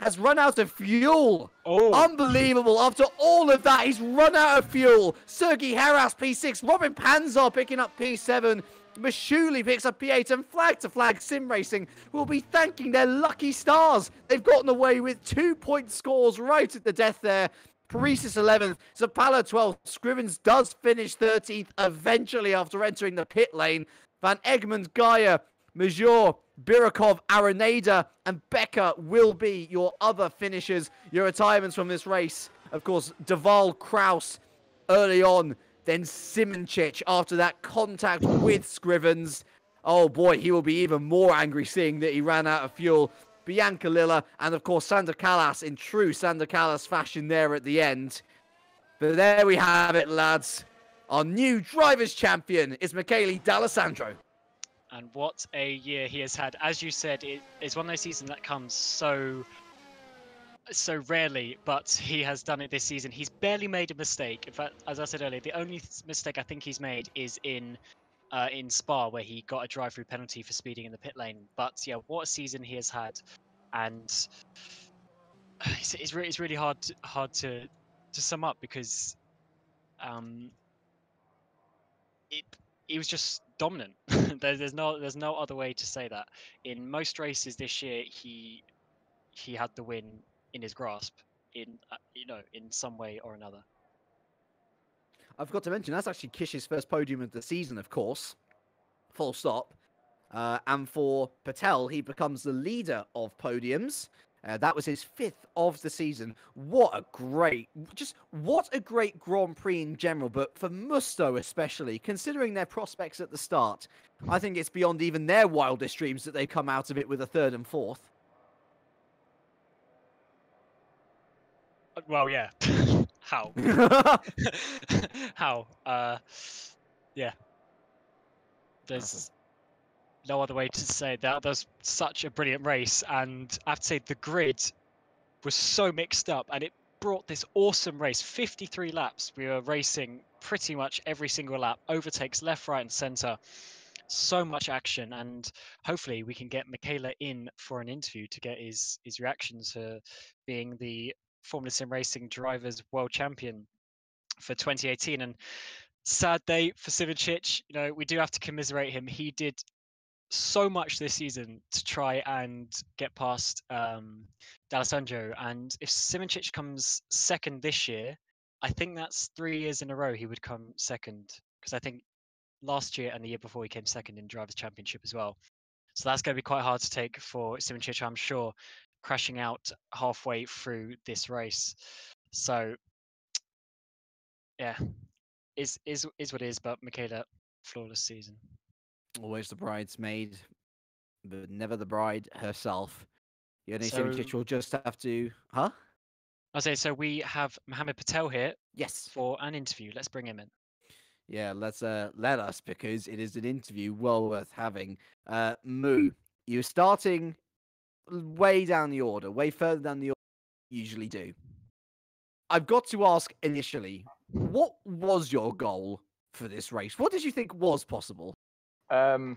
has run out of fuel. Oh. Unbelievable. After all of that, he's run out of fuel. Sergei Haras, P6. Robin Panzar picking up P7. Mashuli picks up P8, and flag to flag SimRacing will be thanking their lucky stars. They've gotten away with 2-point scores right at the death there. Parisis 11th, Zapala 12th. Scrivens does finish 13th eventually after entering the pit lane. Van Egmond, Gaia, Major, Birakov, Araneda, and Becker will be your other finishers, your retirements from this race. Of course, Deval, Kraus early on, then Simoncic after that contact with Scrivens. Oh boy, he will be even more angry seeing that he ran out of fuel. Bianca Lilla, and of course Sander Callas in true Sander Callas fashion there at the end. But there we have it, lads. Our new drivers' champion is Michele D'Alessandro. And what a year he has had. As you said, it's one of those seasons that comes so rarely, but he has done it this season. He's barely made a mistake. In fact, as I said earlier, the only mistake I think he's made is in Spa, where he got a drive-through penalty for speeding in the pit lane. But yeah, what a season he has had, and it's really hard to sum up because he was just dominant. There's no other way to say that. In most races this year, he had the win in his grasp, in some way or another. I forgot to mention, that's actually Kish's first podium of the season, of course. Full stop. And for Patel, he becomes the leader of podiums. That was his 5th of the season. What a great Grand Prix in general, but for Musto especially, considering their prospects at the start, I think it's beyond even their wildest dreams that they come out of it with a 3rd and 4th. Well, yeah. How? How? Yeah. There's no other way to say that. That was such a brilliant race, and I have to say the grid was so mixed up, and it brought this awesome race. 53 laps. We were racing pretty much every single lap. Overtakes left, right, and center. So much action, and hopefully we can get Michele in for an interview to get his reaction to being the Formula Sim Racing Drivers World Champion for 2018. And sad day for Simoncic. We do have to commiserate him. He did so much this season to try and get past D'Alessandro, and if Simoncic comes second this year, I think that's 3 years in a row he would come second, because I think last year and the year before he came second in Drivers' Championship as well. So that's going to be quite hard to take for Simoncic, I'm sure, crashing out halfway through this race. So yeah, is what it is, but Michele, flawless season. Always the bridesmaid, but never the bride herself. Simoncic will just have to... Huh? I'll say, so we have Mohammed Patel here. Yes. For an interview. Let's bring him in. Yeah, let us, because it is an interview well worth having. Moo, you're starting way down the order, way further down the order than you usually do. I've got to ask initially, what was your goal for this race? What did you think was possible? Top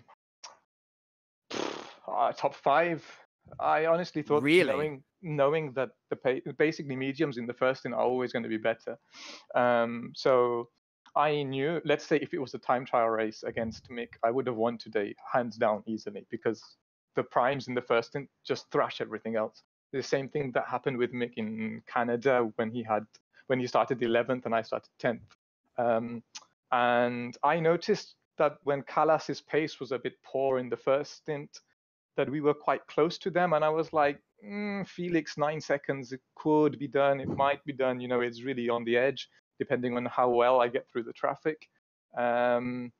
5. I honestly thought, really? knowing that basically mediums in the first stint are always going to be better. So I knew, let's say if it was a time trial race against Mick, I would have won today, hands down, easily, because the primes in the first stint just thrash everything else. The same thing that happened with Mick in Canada when he started 11th and I started 10th. And I noticed that when Callas's pace was a bit poor in the first stint, that we were quite close to them, and I was like, Felix, 9 seconds, it could be done, it might be done, it's really on the edge, depending on how well I get through the traffic. And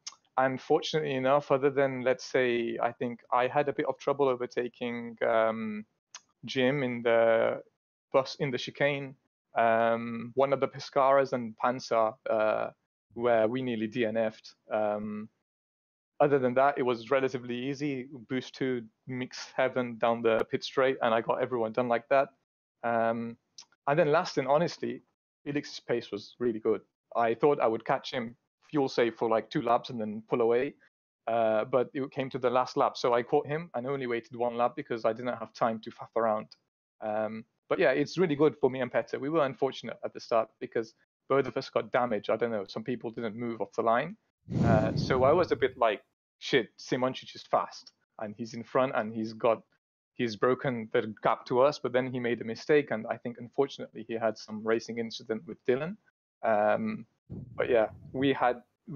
fortunately enough, other than, let's say, I think I had a bit of trouble overtaking Jim in the chicane, one of the Pescaras and Pansa, where we nearly DNF'd. Other than that, it was relatively easy. Boost 2, mix heaven down the pit straight, and I got everyone done like that. And then last, and honestly, Felix's pace was really good. I thought I would catch him fuel safe for like 2 laps and then pull away. But it came to the last lap, so I caught him and only waited 1 lap because I didn't have time to faff around. But yeah, it's really good for me and Petter. We were unfortunate at the start because both of us got damaged. I don't know, some people didn't move off the line. So I was a bit like, shit, Simončić is fast and he's in front and he's broken the gap to us, but then he made a mistake, and I think unfortunately he had some racing incident with Dylan. But yeah, we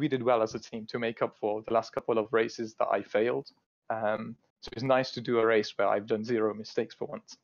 did well as a team to make up for the last couple of races that I failed. So it's nice to do a race where I've done 0 mistakes for once.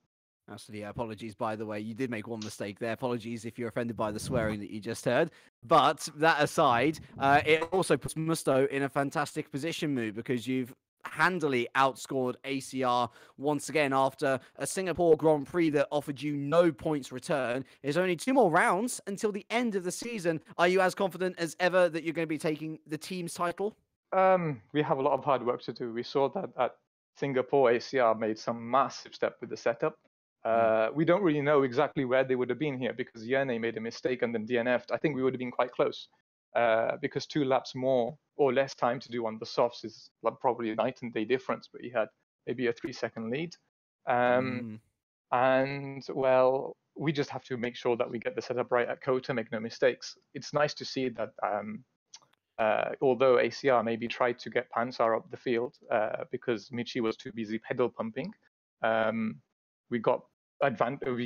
Absolutely. Apologies, by the way. You did make 1 mistake there. Apologies if you're offended by the swearing that you just heard. But that aside, it also puts Musto in a fantastic position, Moo, because you've handily outscored ACR once again after a Singapore Grand Prix that offered you no points return. There's only 2 more rounds until the end of the season. Are you as confident as ever that you're going to be taking the team's title? We have a lot of hard work to do. We saw that at Singapore, ACR made some massive step with the setup. We don't really know exactly where they would have been here because Yerne made a mistake and then DNF'd. I think we would have been quite close because 2 laps more or less time to do on the softs is like probably a night and day difference, but he had maybe a 3-second lead. And well, we just have to make sure that we get the setup right at Kota, make no mistakes. It's nice to see that although ACR maybe tried to get Pansar up the field because Michi was too busy pedal pumping, we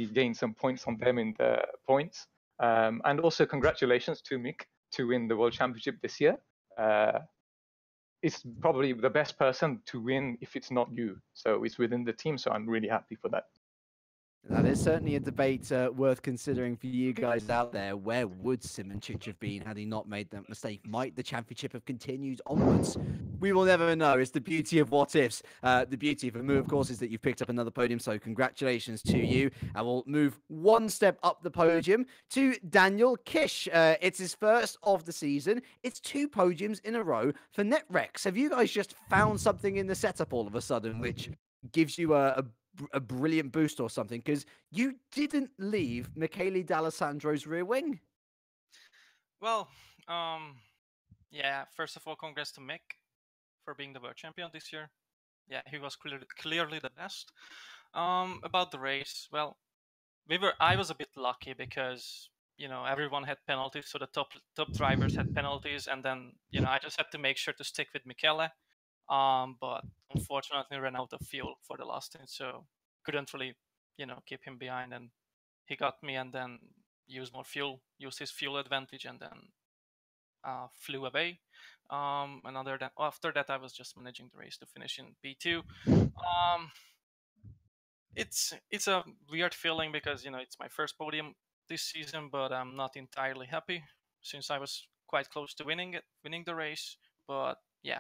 gained some points on them in the points. And also congratulations to Mick to win the World Championship this year. It's probably the best person to win if it's not you. So it's within the team, so I'm really happy for that. That is certainly a debate worth considering for you guys out there. Where would Simončić have been had he not made that mistake? Might the championship have continued onwards? We will never know. It's the beauty of what ifs. The beauty of Moo, of course, is that you've picked up another podium, so congratulations to you. And we'll move 1 step up the podium to Daniel Kish. It's his first of the season. It's 2 podiums in a row for NetRex. Have you guys just found something in the setup all of a sudden which gives you a brilliant boost or something? Because you didn't leave Michele D'Alessandro's rear wing. Well, yeah, first of all, congrats to Mick for being the world champion this year. Yeah, he was clearly the best. About the race, well, I was a bit lucky because, you know, everyone had penalties, so the top drivers had penalties, and then, you know, I just had to make sure to stick with Michele. But unfortunately ran out of fuel for the last stint, so couldn't really, you know, keep him behind, and he got me and then used his fuel advantage, and then flew away. And after that I was just managing the race to finish in P2. It's a weird feeling because, you know, it's my first podium this season, but I'm not entirely happy since I was quite close to winning the race. But yeah,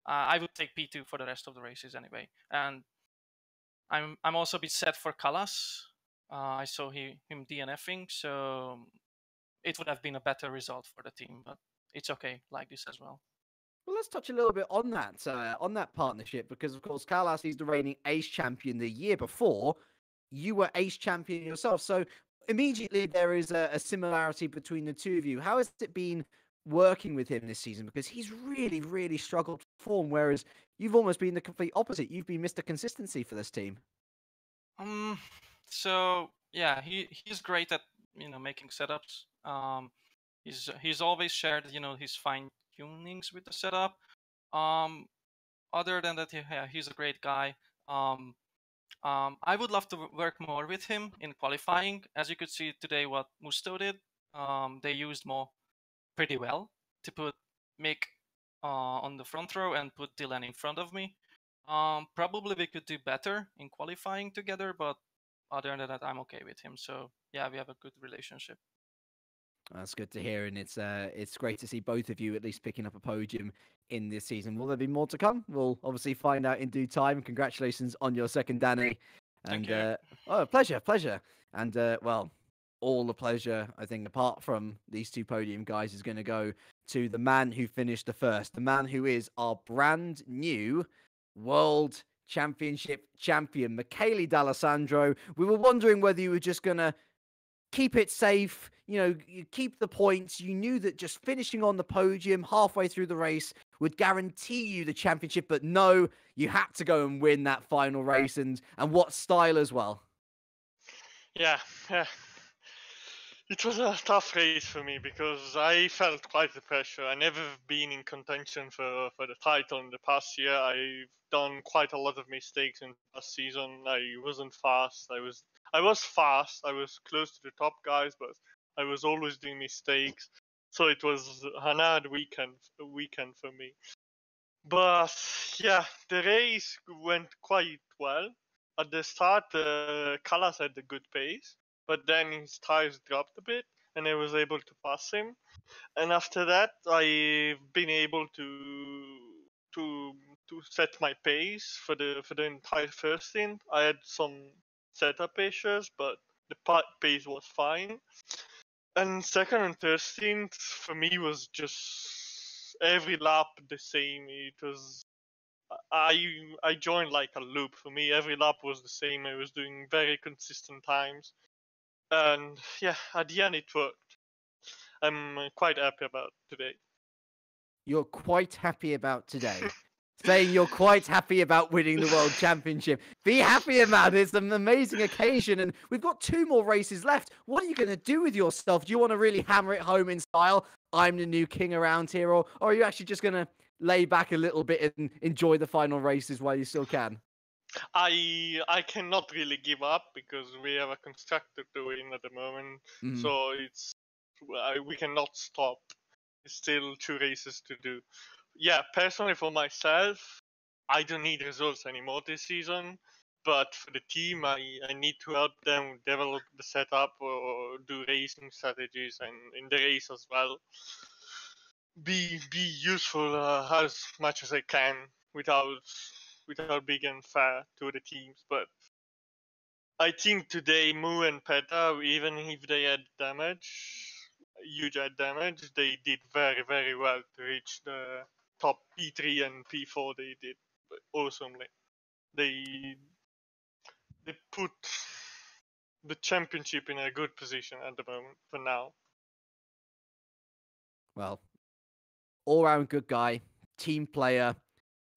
I would take P2 for the rest of the races anyway. And I'm also a bit sad for Kalas. I saw him DNFing, so it would have been a better result for the team, but it's okay like this as well. Well, let's touch a little bit on that partnership, because of course Kalas is the reigning ace champion. The year before, you were ace champion yourself, so immediately there is a similarity between the two of you. How has it been working with him this season? Because he's really struggled to form, whereas you've almost been the complete opposite. You've been Mr. Consistency for this team. So yeah, he's great at, you know, making setups. He's always shared, you know, his fine tunings with the setup. Other than that, yeah, he's a great guy. I would love to work more with him in qualifying. As you could see today, what Musto did, they used more pretty well to put Mick on the front row and put Dylan in front of me. Probably we could do better in qualifying together, but other than that, I'm okay with him. So yeah, we have a good relationship. That's good to hear, and it's great to see both of you at least picking up a podium in this season. Will there be more to come? We'll obviously find out in due time. Congratulations on your second, Danny. And Thank you. Oh, pleasure. And well, all the pleasure, I think, apart from these two podium guys, is going to go to the man who finished the first, the man who is our brand new World Championship champion, Michele D'Alessandro. We were wondering whether you were just going to keep it safe, you keep the points. You knew that just finishing on the podium halfway through the race would guarantee you the championship, but no, you had to go and win that final race, and what style as well. Yeah. It was a tough race for me because I felt quite the pressure. I never been in contention for the title in the past year. I've done quite a lot of mistakes in the past season. I wasn't fast. I was fast. I was close to the top guys, but I was always doing mistakes. So it was an hard weekend for me. But yeah, the race went quite well. At the start, Callas had a good pace, but then his tires dropped a bit, and I was able to pass him. And after that, I've been able to set my pace for the entire first stint. I had some setup issues, but the pace was fine. And second and third stint for me was just every lap the same. It was I joined like a loop. For me, every lap was the same. I was doing very consistent times, and yeah, at the end it worked. I'm quite happy about today. You're quite happy about today. Saying you're quite happy about winning the World Championship. Be happy about it. It's an amazing occasion, and we've got 2 more races left. What are you going to do with yourself? Do you want to really hammer it home in style? I'm the new king around here, or are you actually just going to lay back a little bit and enjoy the final races while you still can? I cannot really give up because we have a constructor to win at the moment, so we cannot stop. It's still 2 races to do. Yeah, personally for myself, I don't need results anymore this season. But for the team, I need to help them develop the setup or do racing strategies, and in the race as well. Be useful as much as I can without being unfair to the teams. But I think today Mu and Peta, even if they had huge head damage, they did very, very well to reach the top P3 and P4. They did awesomely. They put the championship in a good position at the moment for now. Well, all-round good guy, team player,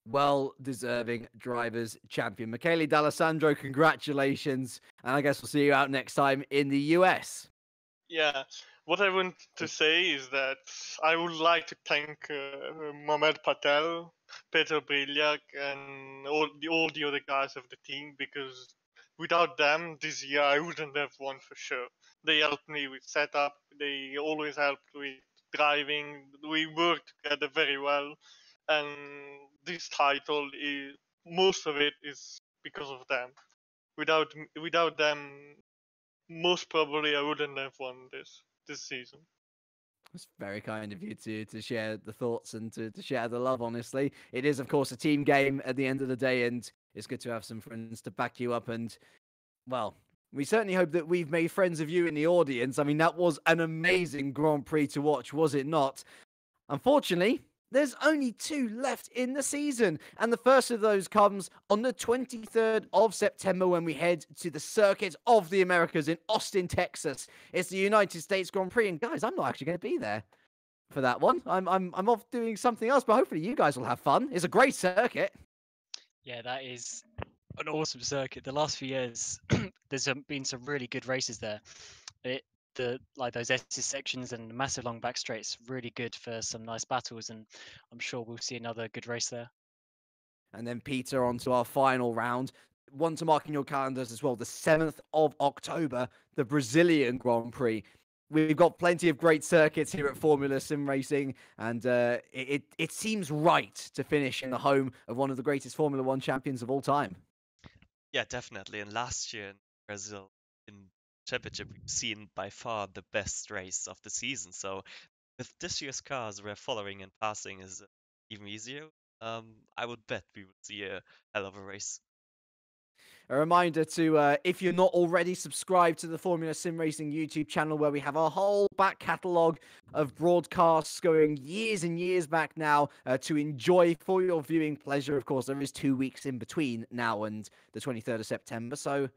well-deserving drivers champion. Michele D'Alessandro, congratulations, and I guess we'll see you out next time in the US. Yeah, what I want to say is that I would like to thank Mohamed Patel, Peter Briljak, and all the other guys of the team, because without them this year I wouldn't have won for sure. They helped me with setup. They always helped with driving. We worked together very well, and this title most of it is because of them. Without them, most probably I wouldn't have won this season. It's very kind of you to share the thoughts and to share the love, honestly. It is, of course, a team game at the end of the day, and it's good to have some friends to back you up. And, well, we certainly hope that we've made friends of you in the audience. I mean, that was an amazing Grand Prix to watch, was it not? Unfortunately, there's only 2 left in the season, and the first of those comes on the 23rd of September when we head to the Circuit of the Americas in Austin, Texas. It's the United States Grand Prix, and guys, I'm not actually going to be there for that one. I'm off doing something else, but hopefully you guys will have fun. It's a great circuit. Yeah, that is an awesome circuit. The last few years, there's been some really good races there. Like those S sections and the massive long back straights, really good for some nice battles, and I'm sure we'll see another good race there. And then, Peter, on to our final round. One to mark in your calendars as well, the 7th of October, the Brazilian Grand Prix. We've got plenty of great circuits here at Formula Sim Racing, and it seems right to finish in the home of one of the greatest Formula 1 champions of all time. Yeah, definitely. And last year in Brazil, in Championship, we've seen by far the best race of the season. So with this year's cars, where following and passing is even easier, I would bet we would see a hell of a race. A reminder to, if you're not already subscribed to the Formula Sim Racing YouTube channel, where we have a whole back catalogue of broadcasts going years and years back now to enjoy for your viewing pleasure. Of course, there is 2 weeks in between now and the 23rd of September, so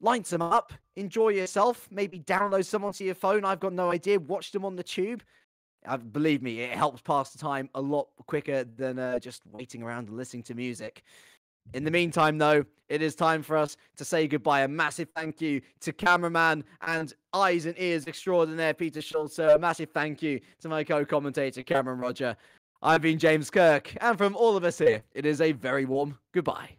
Line some up, enjoy yourself, maybe download some onto your phone. I've got no idea. Watch them on the tube. Believe me, it helps pass the time a lot quicker than just waiting around and listening to music. In the meantime, though, it is time for us to say goodbye. A massive thank you to cameraman and eyes and ears extraordinaire Peter Schultz. A massive thank you to my co-commentator Cameron Rodger. I've been James Kirk, and from all of us here, it is a very warm goodbye.